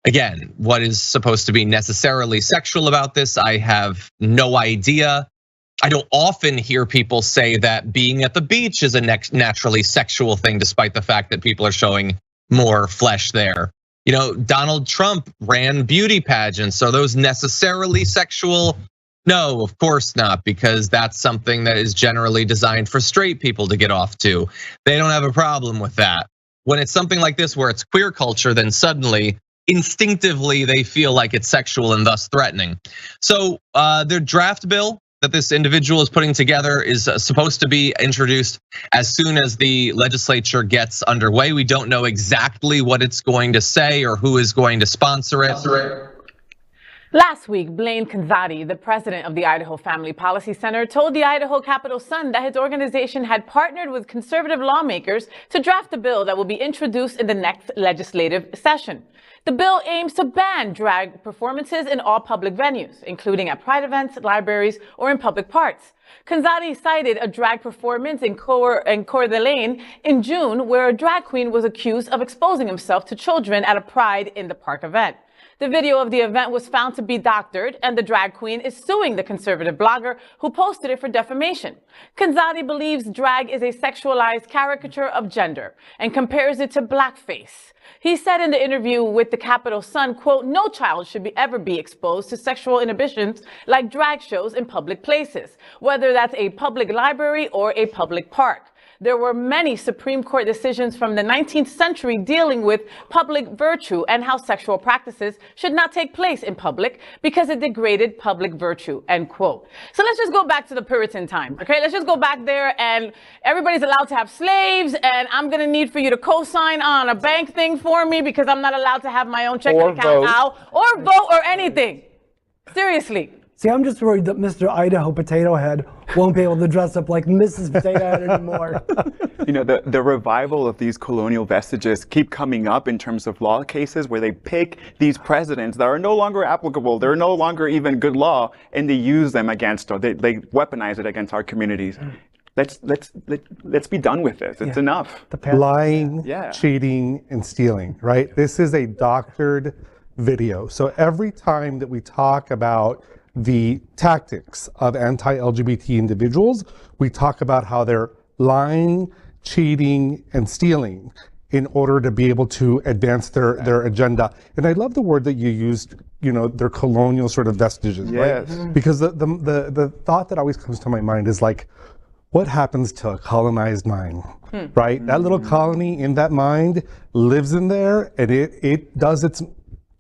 Again, what is supposed to be necessarily sexual about this? I have no idea. I don't often hear people say that being at the beach is a naturally sexual thing, despite the fact that people are showing more flesh there. You know, Donald Trump ran beauty pageants. Are those necessarily sexual? No, of course not, because that's something that is generally designed for straight people to get off to. They don't have a problem with that. When it's something like this where it's queer culture, then suddenly, instinctively, they feel like it's sexual and thus threatening. So their draft bill that this individual is putting together is supposed to be introduced as soon as the legislature gets underway. We don't know exactly what it's going to say or who is going to sponsor it. Last week, Blaine Gonzales, the president of the Idaho Family Policy Center, told the Idaho Capitol Sun that his organization had partnered with conservative lawmakers to draft a bill that will be introduced in the next legislative session. The bill aims to ban drag performances in all public venues, including at pride events, libraries, or in public parks. Gonzales cited a drag performance in Coeur d'Alene in June, where a drag queen was accused of exposing himself to children at a Pride in the Park event. The video of the event was found to be doctored, and the drag queen is suing the conservative blogger who posted it for defamation. Gonzales believes drag is a sexualized caricature of gender and compares it to blackface. He said in the interview with the Capitol Sun, quote, "No child should ever be exposed to sexual inhibitions like drag shows in public places, whether that's a public library or a public park." There were many Supreme Court decisions from the 19th century dealing with public virtue and how sexual practices should not take place in public because it degraded public virtue, end quote. So let's just go back to the Puritan time, okay? Let's just go back there, and everybody's allowed to have slaves, and I'm gonna need for you to co-sign on a bank thing for me because I'm not allowed to have my own checking account now, or vote or anything. Seriously. See, I'm just worried that Mr. Idaho Potato Head won't be able to dress up like Mrs. Potato Head anymore. You know, the revival of these colonial vestiges keep coming up in terms of law cases where they pick these precedents that are no longer applicable, they're no longer even good law, and they use them against, or they weaponize it against our communities. Let's be done with this. It's enough. Lying, cheating, and stealing, right? This is a doctored video. So every time that we talk about the tactics of anti-LGBT individuals, we talk about how they're lying, cheating, and stealing in order to be able to advance their agenda. And I love the word that you used, you know, their colonial sort of vestiges, right? Because the thought that always comes to my mind is like, what happens to a colonized mind, right? That little colony in that mind lives in there, and it does its,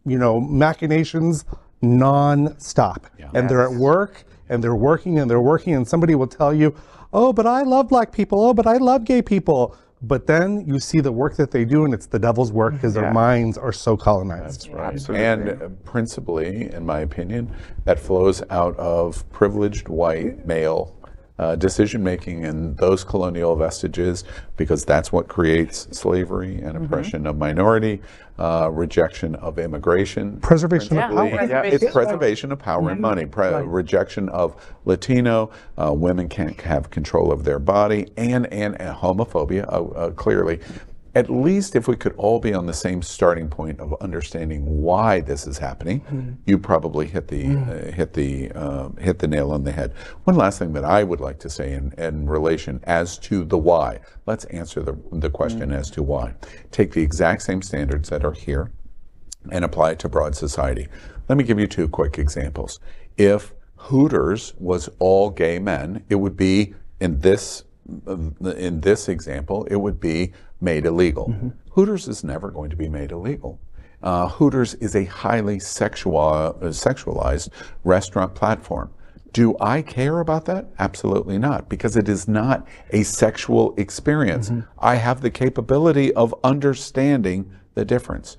you know, machinations non-stop. And they're at work, and they're working, and they're working, and somebody will tell you, oh, but I love black people, oh, but I love gay people. But then you see the work that they do, and it's the devil's work because their minds are so colonized. That's right. Absolutely. And principally, in my opinion, that flows out of privileged white male decision-making in those colonial vestiges, because that's what creates slavery and oppression of minority, rejection of immigration. Preservation of power. It's preservation of power and money. Rejection of Latino, women can't have control of their body, and homophobia, clearly. At least if we could all be on the same starting point of understanding why this is happening, you probably hit the nail on the head. One last thing that I would like to say in relation as to the why. Let's answer the question as to why. Take the exact same standards that are here and apply it to broad society. Let me give you two quick examples. If Hooters was all gay men, it would be in this example, it would be made illegal. Hooters is never going to be made illegal. Hooters is a highly sexualized restaurant platform. Do I care about that? Absolutely not, because it is not a sexual experience. I have the capability of understanding the difference.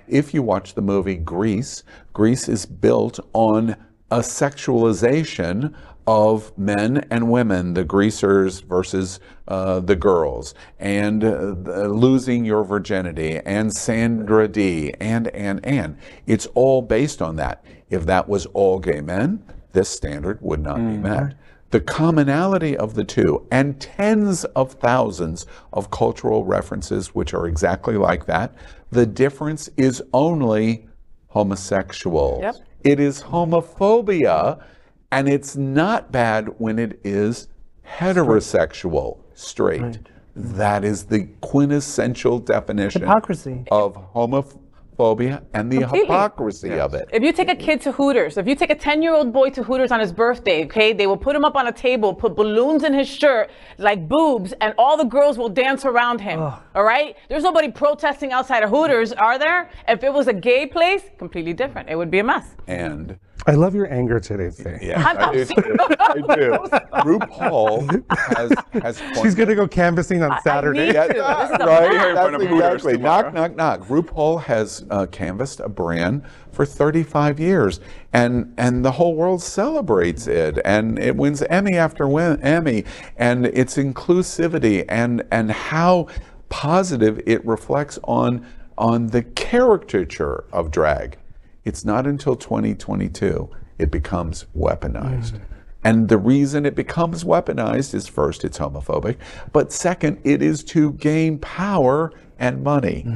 If you watch the movie Grease, Grease is built on a sexualization of men and women, the greasers versus the girls, and losing your virginity, and Sandra Dee, and. It's all based on that. If that was all gay men, this standard would not be met. The commonality of the two, and tens of thousands of cultural references which are exactly like that, the difference is only homosexuals. It is homophobia. And it's not bad when it is heterosexual, straight. That is the quintessential definition of homophobia and the hypocrisy of it. If you take a kid to Hooters, if you take a 10-year-old boy to Hooters on his birthday, okay, they will put him up on a table, put balloons in his shirt, like boobs, and all the girls will dance around him, all right? There's nobody protesting outside of Hooters, are there? If it was a gay place, completely different. It would be a mess. And I love your anger today, Faye. Yeah, I do. I do. RuPaul has She's going to go canvassing on Saturday. This is a right? map. That's exactly. Knock, knock, knock. RuPaul has canvassed a brand for 35 years, and the whole world celebrates it, and it wins Emmy after Emmy, and its inclusivity and how positive it reflects on the caricature of drag. It's not until 2022 it becomes weaponized. And the reason it becomes weaponized is, first, it's homophobic, but second, it is to gain power and money.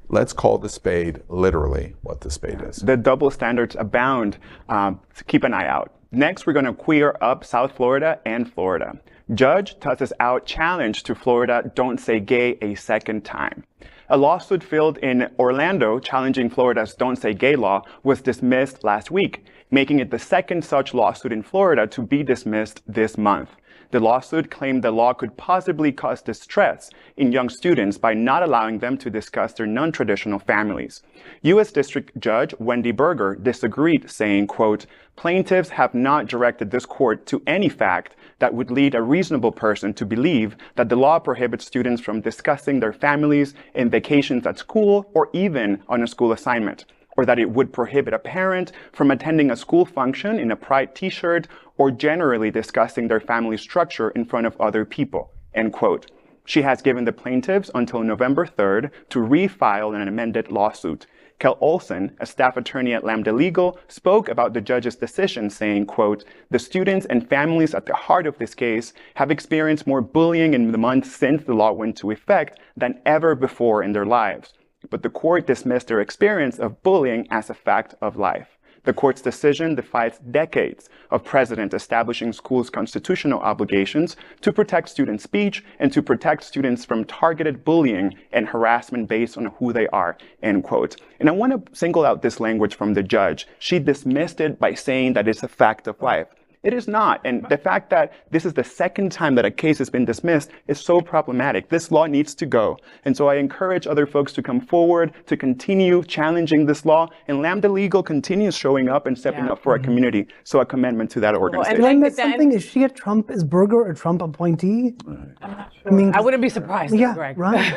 Let's call the spade literally what the spade is. The double standards abound. So keep an eye out. Next, we're going to queer up South Florida and Florida. Judge tosses out challenge to Florida Don't Say Gay a second time. A lawsuit filed in Orlando challenging Florida's Don't Say Gay law was dismissed last week, making it the second such lawsuit in Florida to be dismissed this month. The lawsuit claimed the law could possibly cause distress in young students by not allowing them to discuss their non-traditional families. U.S. District Judge Wendy Berger disagreed, saying, quote, "Plaintiffs have not directed this court to any fact that would lead a reasonable person to believe that the law prohibits students from discussing their families in vacations at school or even on a school assignment, or that it would prohibit a parent from attending a school function in a pride t-shirt or generally discussing their family structure in front of other people," end quote. She has given the plaintiffs until November 3rd to refile an amended lawsuit. Kel Olson, a staff attorney at Lambda Legal, spoke about the judge's decision, saying, quote, "The students and families at the heart of this case have experienced more bullying in the months since the law went into effect than ever before in their lives. But the court dismissed their experience of bullying as a fact of life. The court's decision defies decades of precedent establishing schools' constitutional obligations to protect student speech and to protect students from targeted bullying and harassment based on who they are," end quote. And I want to single out this language from the judge. She dismissed it by saying that it's a fact of life. It is not. And the fact that this is the second time that a case has been dismissed is so problematic. This law needs to go. And so I encourage other folks to come forward, to continue challenging this law. And Lambda Legal continues showing up and stepping up for our community. So a commendment to that organization. Can I miss something? Is she a Trump, is Berger a Trump appointee? I'm not sure. I mean, I wouldn't be surprised, yeah, Greg. right.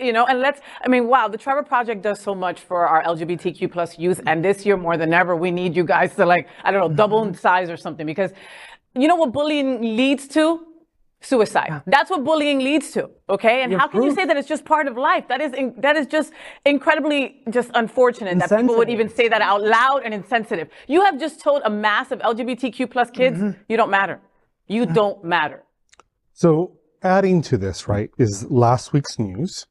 You know, and wow, the Trevor Project does so much for our LGBTQ plus youth, and this year more than ever, we need you guys to, like, I don't know, double in size or something, because you know what bullying leads to? Suicide. Yeah. That's what bullying leads to, okay? And how can you say that it's just part of life? That is just incredibly just unfortunate that people would even say that out loud and insensitive. You have just told a mass of LGBTQ plus kids, you don't matter. You don't matter. So adding to this, right, is last week's news,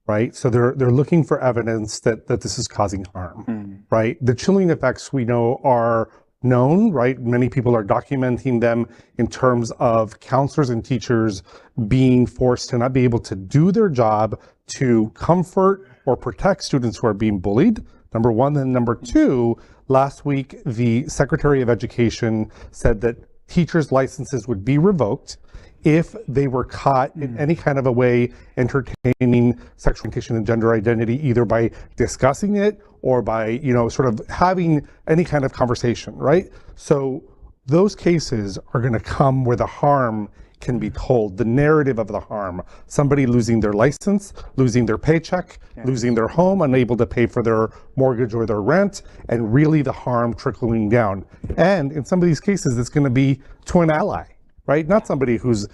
right? So they're looking for evidence that this is causing harm, right? The chilling effects we know are known, right? Many people are documenting them in terms of counselors and teachers being forced to not be able to do their job to comfort or protect students who are being bullied, number one. And number two, last week, the Secretary of Education said that teachers' licenses would be revoked if they were caught in any kind of a way entertaining sexual orientation and gender identity, either by discussing it or by, you know, sort of having any kind of conversation, right? So those cases are going to come where the harm can be told, the narrative of the harm. Somebody losing their license, losing their paycheck, losing their home, unable to pay for their mortgage or their rent, and really the harm trickling down. And in some of these cases, it's going to be to an ally, right? Not somebody who's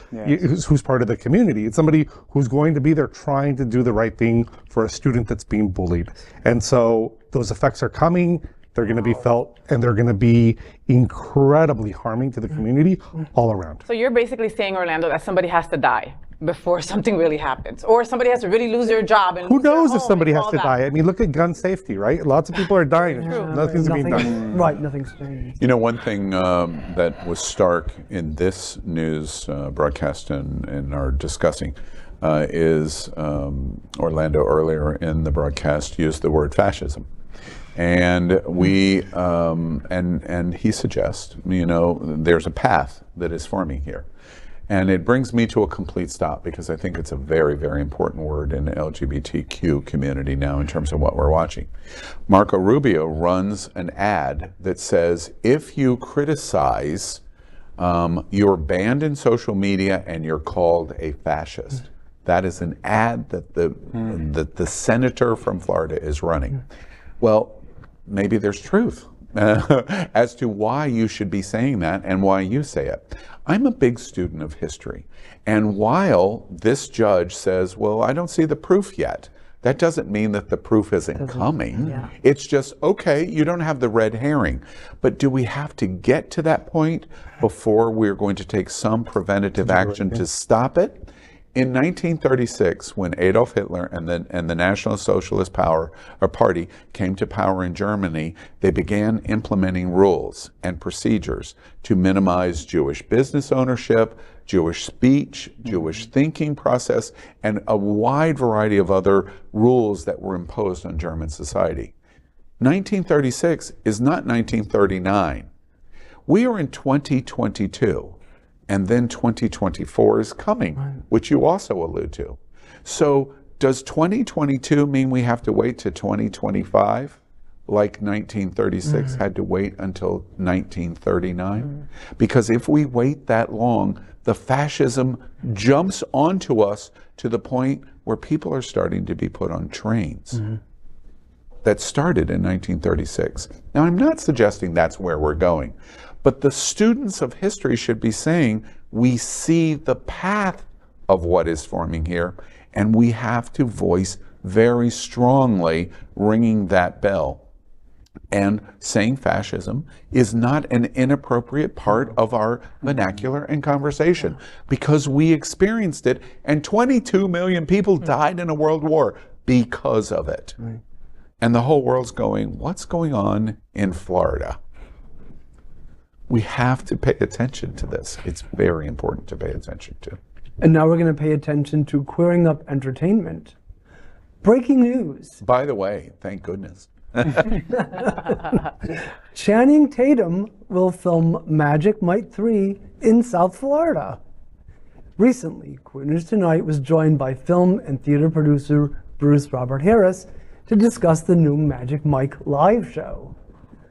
part of the community. It's somebody who's going to be there trying to do the right thing for a student that's being bullied. And so those effects are coming, they're going to be felt, and they're going to be incredibly harming to the community all around. So you're basically saying, Orlando, that somebody has to die before something really happens, or somebody has to really lose their job. And who knows if somebody has to die? I mean, look at gun safety, right? Lots of people are dying. Nothing's being done. Right, nothing's changed. You know, one thing that was stark in this news broadcast and our discussing is Orlando earlier in the broadcast used the word fascism. And we, and he suggests, you know, there's a path that is forming here. And it brings me to a complete stop because I think it's a very, very important word in the LGBTQ community now in terms of what we're watching. Marco Rubio runs an ad that says, if you criticize, you're banned in social media and you're called a fascist. That is an ad that the senator from Florida is running. Well, maybe there's truth as to why you should be saying that and why you say it. I'm a big student of history. And while this judge says, well, I don't see the proof yet, that doesn't mean that the proof isn't coming. Yeah. It's just, okay, you don't have the red herring. But do we have to get to that point before we're going to take some preventative action to stop it? In 1936, when Adolf Hitler and the National Socialist Party came to power in Germany, they began implementing rules and procedures to minimize Jewish business ownership, Jewish speech, Jewish thinking process, and a wide variety of other rules that were imposed on German society. 1936 is not 1939. We are in 2022. And then 2024 is coming, which you also allude to. So does 2022 mean we have to wait to 2025, like 1936 had to wait until 1939? Because if we wait that long, the fascism jumps onto us to the point where people are starting to be put on trains. That started in 1936. Now, I'm not suggesting that's where we're going. But the students of history should be saying, we see the path of what is forming here, and we have to voice very strongly, ringing that bell. And saying fascism is not an inappropriate part of our vernacular and conversation, because we experienced it, and 22 million people died in a world war because of it. And the whole world's going, what's going on in Florida? We have to pay attention to this. It's very important to pay attention to. And now we're going to pay attention to queering up entertainment. Breaking news. By the way, thank goodness. Channing Tatum will film Magic Mike 3 in South Florida. Recently, Queer News Tonight was joined by film and theater producer Bruce Robert Harris to discuss the new Magic Mike live show.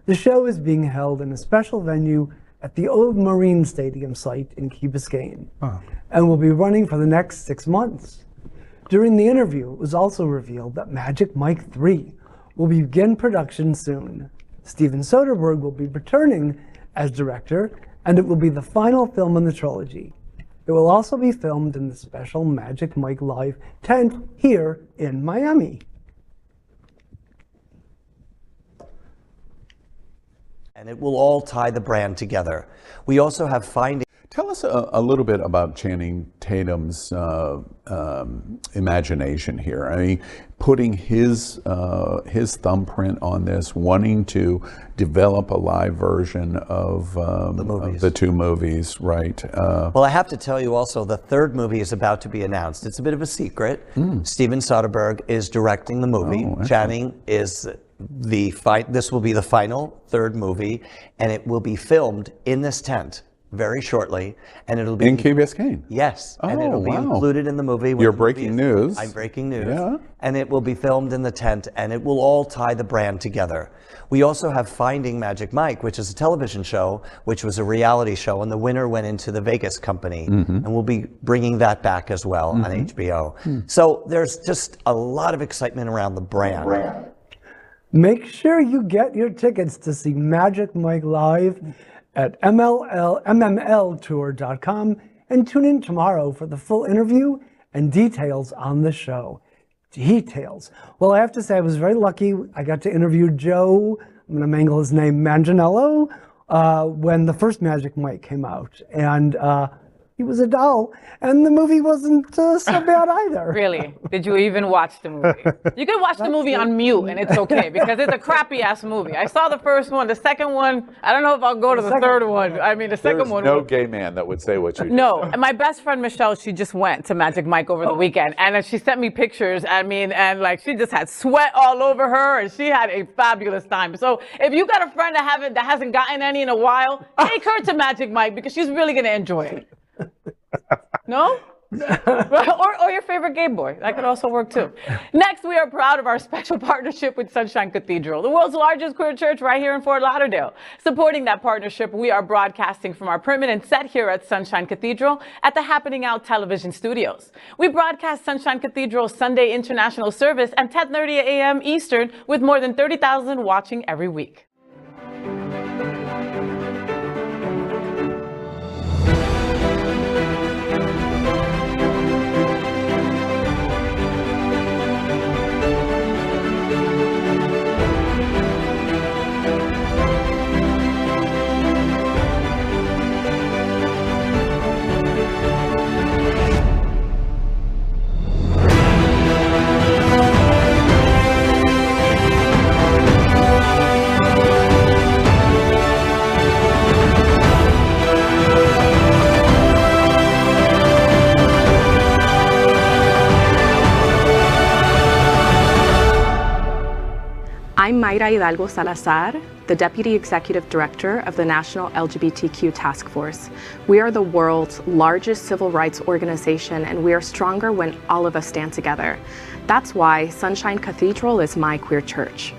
The show is being held in a special venue at the Old Marine Stadium site in Key Biscayne, and will be running for the next 6 months. During the interview, it was also revealed that Magic Mike 3 will begin production soon. Steven Soderbergh will be returning as director, and it will be the final film in the trilogy. It will also be filmed in the special Magic Mike Live tent here in Miami. And it will all tie the brand together. We also have findings. Tell us a little bit about Channing Tatum's imagination here. I mean, putting his thumbprint on this, wanting to develop a live version of the two movies, right? Well, I have to tell you also, the third movie is about to be announced. It's a bit of a secret. Steven Soderbergh is directing the movie. Channing is this will be the final third movie, and it will be filmed in this tent very shortly, and it'll be in Key Biscayne. Yes, and it'll be included in the movie. You're breaking news. I'm breaking news. Yeah. And it will be filmed in the tent, and it will all tie the brand together. We also have Finding Magic Mike, which is a television show, which was a reality show, and the winner went into the Vegas company, and we'll be bringing that back as well on HBO. So there's just a lot of excitement around the brand. Make sure you get your tickets to see Magic Mike live at mmltour.com, and tune in tomorrow for the full interview and details on the show. Details. Well, I have to say I was very lucky. I got to interview Joe, I'm going to mangle his name, Manganiello, when the first Magic Mike came out. And he was a doll, and the movie wasn't so bad either. Really? Did you even watch the movie? You can watch the movie on mute, and it's okay, because it's a crappy-ass movie. I saw the first one. The second one, I don't know if I'll go to the third one. I mean, the second one. There's no gay man that would say what you No, and my best friend, Michelle, she just went to Magic Mike over the weekend, and she sent me pictures, I mean, and like, she just had sweat all over her, and she had a fabulous time. So if you got a friend that hasn't gotten any in a while, take her to Magic Mike, because she's really going to enjoy it. No? or your favorite gay boy. That could also work too. Next, we are proud of our special partnership with Sunshine Cathedral, the world's largest queer church right here in Fort Lauderdale. Supporting that partnership, we are broadcasting from our permanent set here at Sunshine Cathedral at the Happening Out television studios. We broadcast Sunshine Cathedral's Sunday International Service at 10:30 a.m. Eastern with more than 30,000 watching every week. I'm Mayra Hidalgo Salazar, the Deputy Executive Director of the National LGBTQ Task Force. We are the world's largest civil rights organization, and we are stronger when all of us stand together. That's why Sunshine Cathedral is my queer church.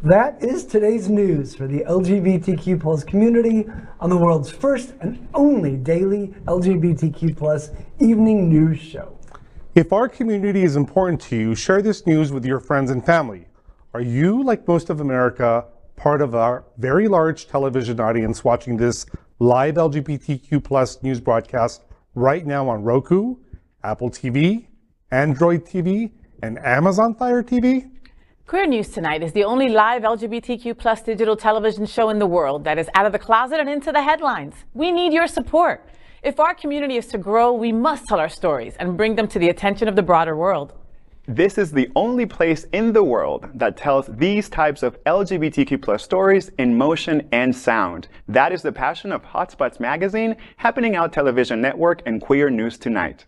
That is today's news for the LGBTQ plus community on the world's first and only daily LGBTQ plus evening news show. If our community is important to you, share this news with your friends and family. Are you, like most of America, part of our very large television audience watching this live LGBTQ plus news broadcast right now on Roku, Apple TV, Android TV, and Amazon Fire TV? Queer News Tonight is the only live LGBTQ plus digital television show in the world that is out of the closet and into the headlines. We need your support. If our community is to grow, we must tell our stories and bring them to the attention of the broader world. This is the only place in the world that tells these types of LGBTQ plus stories in motion and sound. That is the passion of Hotspots Magazine, Happening Out Television Network, and Queer News Tonight.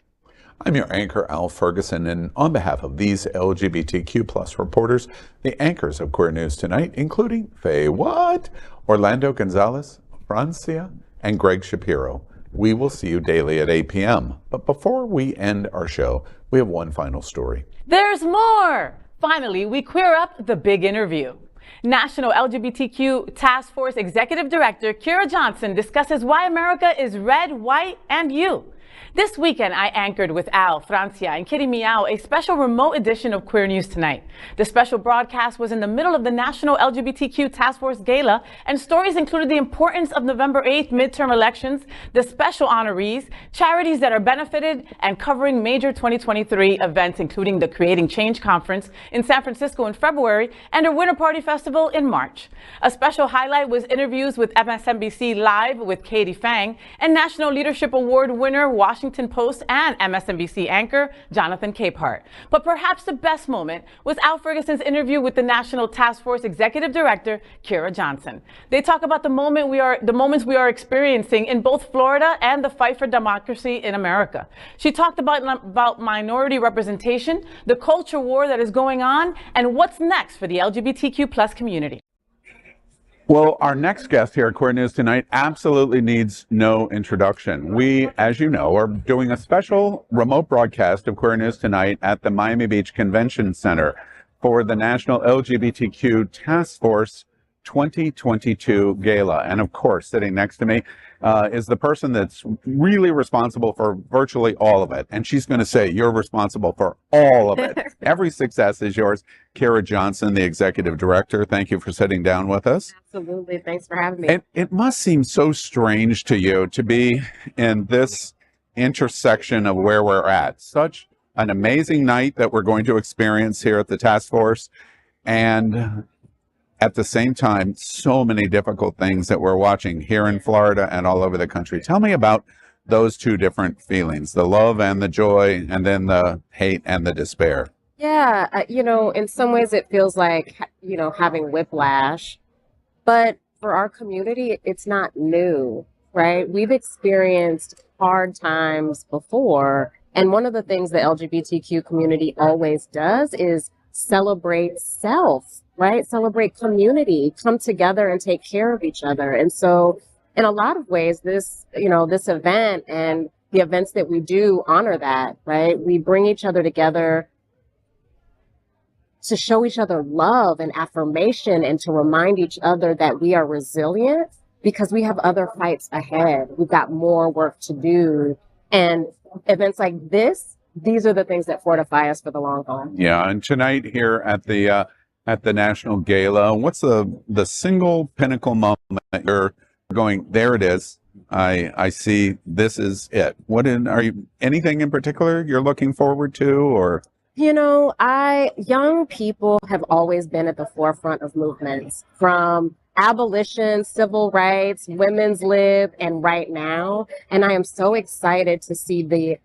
I'm your anchor, Al Ferguson, and on behalf of these LGBTQ plus reporters, the anchors of Queer News Tonight, including FayWhat, Orlando Gonzales, Francia, and Gregg Shapiro, we will see you daily at 8 p.m. But before we end our show, we have one final story. There's more! Finally, we queer up the big interview. National LGBTQ Task Force Executive Director Kiera Johnson discusses why America is red, white, and you. This weekend, I anchored with Al, Francia, and Kitty Meow a special remote edition of Queer News Tonight. The special broadcast was in the middle of the National LGBTQ Task Force Gala, and stories included the importance of November 8th midterm elections, the special honorees, charities that are benefited, and covering major 2023 events, including the Creating Change Conference in San Francisco in February and a Winter Party Festival in March. A special highlight was interviews with MSNBC Live with Katie Fang and National Leadership Award winner Washington Post and MSNBC anchor Jonathan Capehart. But perhaps the best moment was Al Ferguson's interview with the National Task Force Executive Director Kiera Johnson. They talk about the moments we are experiencing in both Florida and the fight for democracy in America. She talked about minority representation, the culture war that is going on, and what's next for the LGBTQ plus community. Well, our next guest here at Queer News Tonight absolutely needs no introduction. We, as you know, are doing a special remote broadcast of Queer News Tonight at the Miami Beach Convention Center for the National LGBTQ Task Force 2022 Gala. And of course, sitting next to me is the person that's really responsible for virtually all of it. And she's going to say, you're responsible for all of it. Every success is yours. Kiera Johnson, the executive director. Thank you for sitting down with us. Absolutely. Thanks for having me. It must seem so strange to you to be in this intersection of where we're at. Such an amazing night that we're going to experience here at the task force. And at the same time, so many difficult things that we're watching here in Florida and all over the country. Tell me about those two different feelings, the love and the joy, and then the hate and the despair. Yeah, in some ways it feels like, having whiplash, but for our community, it's not new, right? We've experienced hard times before. And one of the things the LGBTQ community always does is celebrate self, right? Celebrate community, come together and take care of each other. And so in a lot of ways, this, this event and the events that we do honor that, right? We bring each other together to show each other love and affirmation and to remind each other that we are resilient because we have other fights ahead. We've got more work to do. And events like this, these are the things that fortify us for the long haul. Yeah, and tonight here at the National Gala, what's the single pinnacle moment you're going, there it is, I see, this is it. Are you, anything in particular you're looking forward to, or? Young people have always been at the forefront of movements, from abolition, civil rights, women's lib, and right now. And I am so excited to see the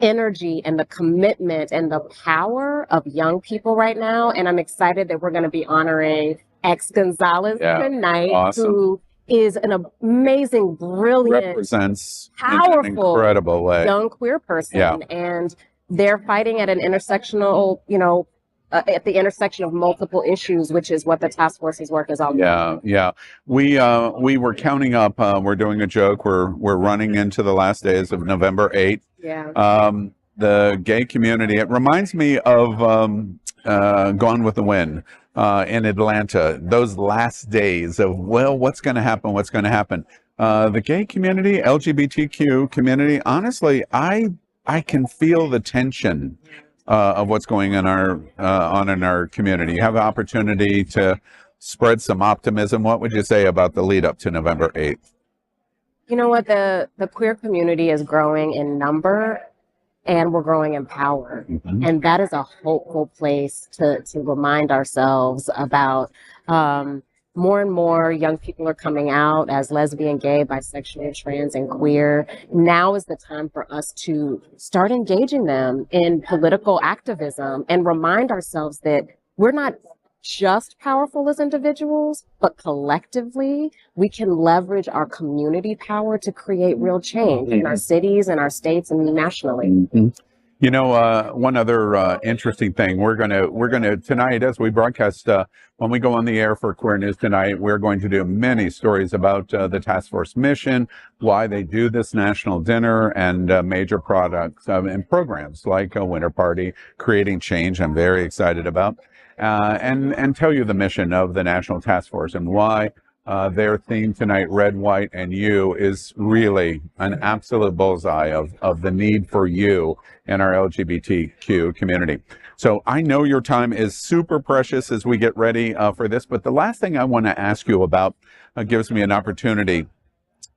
energy and the commitment and the power of young people right now. And I'm excited that we're going to be honoring Gonzales tonight, awesome. who is an amazing, brilliant, represents powerful, in an incredible way young queer person. Yeah. And they're fighting at an intersectional, at the intersection of multiple issues, which is what the task force's work is all about. Yeah. We were counting up. We're doing a joke. We're running into the last days of November 8th. Yeah. The gay community. It reminds me of Gone with the Wind in Atlanta. Those last days of, well, what's going to happen? What's going to happen? The gay community, LGBTQ community. Honestly, I can feel the tension of what's going on in our community. You have an opportunity to spread some optimism. What would you say about the lead up to November 8th? You know what? The queer community is growing in number, and we're growing in power. Mm-hmm. And that is a hopeful place to remind ourselves about. More and more young people are coming out as lesbian, gay, bisexual, trans, and queer. Now is the time for us to start engaging them in political activism and remind ourselves that we're not just powerful as individuals, but collectively, we can leverage our community power to create real change in our cities and our states and nationally. Mm-hmm. One other interesting thing, we're gonna tonight, as we broadcast, when we go on the air for Queer News Tonight, we're going to do many stories about the task force mission, why they do this national dinner, and major products and programs like a winter party, creating change. I'm very excited about, and tell you the mission of the National Task Force and why. Their theme tonight, Red, White, and You, is really an absolute bullseye of the need for you in our LGBTQ community. So I know your time is super precious as we get ready for this, but the last thing I want to ask you about gives me an opportunity.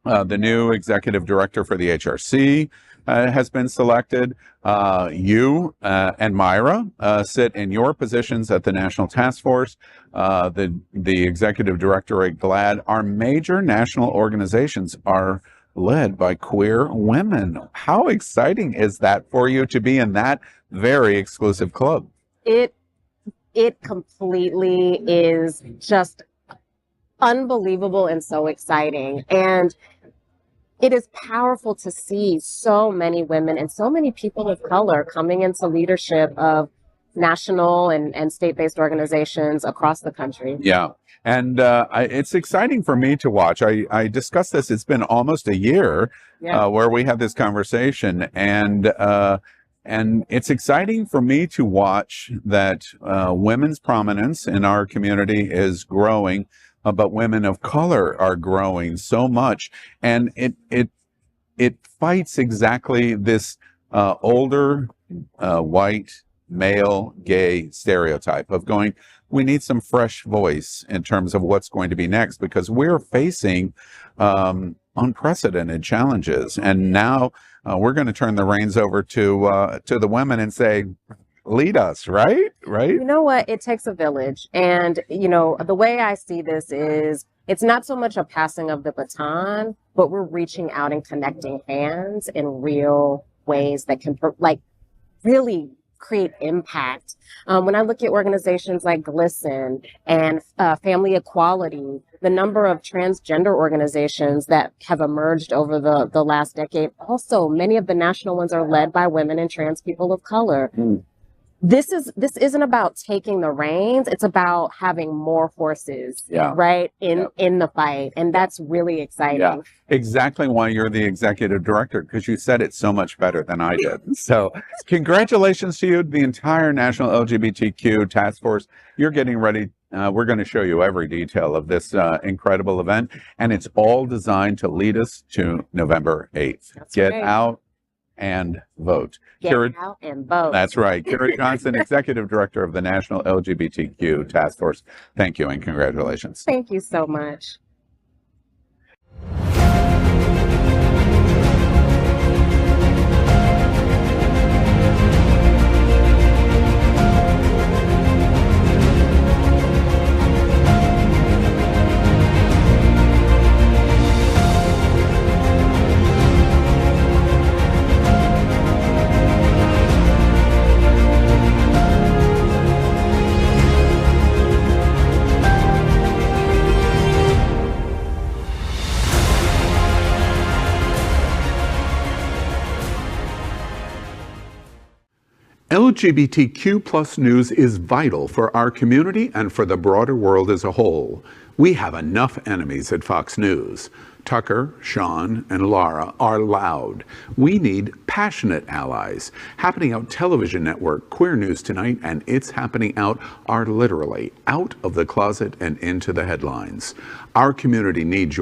The new executive director for the HRC has been selected. You and Myra sit in your positions at the National Task Force. The executive director at GLAAD. Our major national organizations are led by queer women. How exciting is that for you to be in that very exclusive club? It completely is just unbelievable and so exciting. And it is powerful to see so many women and so many people of color coming into leadership of national and state-based organizations across the country. Yeah. And it's exciting for me to watch. I discussed this. It's been almost a year where we had this conversation, and it's exciting for me to watch that women's prominence in our community is growing, but women of color are growing so much, and it fights exactly this older white male gay stereotype of going, we need some fresh voice in terms of what's going to be next, because we're facing unprecedented challenges. And now we're going to turn the reins over to the women and say, lead us, right? You know what? It takes a village. And, the way I see this is it's not so much a passing of the baton, but we're reaching out and connecting hands in real ways that can really create impact. When I look at organizations like GLSEN and Family Equality, the number of transgender organizations that have emerged over the last decade, also many of the national ones are led by women and trans people of color. this isn't about taking the reins. It's about having more horses, right, in the fight, and that's really exciting. Yeah, exactly why you're the executive director, because you said it so much better than I did. So congratulations to you, the entire National LGBTQ Task Force. You're getting ready. We're going to show you every detail of this incredible event, and it's all designed to lead us to November 8th. Get out and vote. Get out and vote. That's right. Kiera Johnson, Executive Director of the National LGBTQ Task Force. Thank you and congratulations. Thank you so much. LGBTQ plus news is vital for our community and for the broader world as a whole. We have enough enemies at Fox News. Tucker, Sean, and Laura are loud. We need passionate allies. Happening Out television network, Queer News Tonight, and It's Happening Out are literally out of the closet and into the headlines. Our community needs your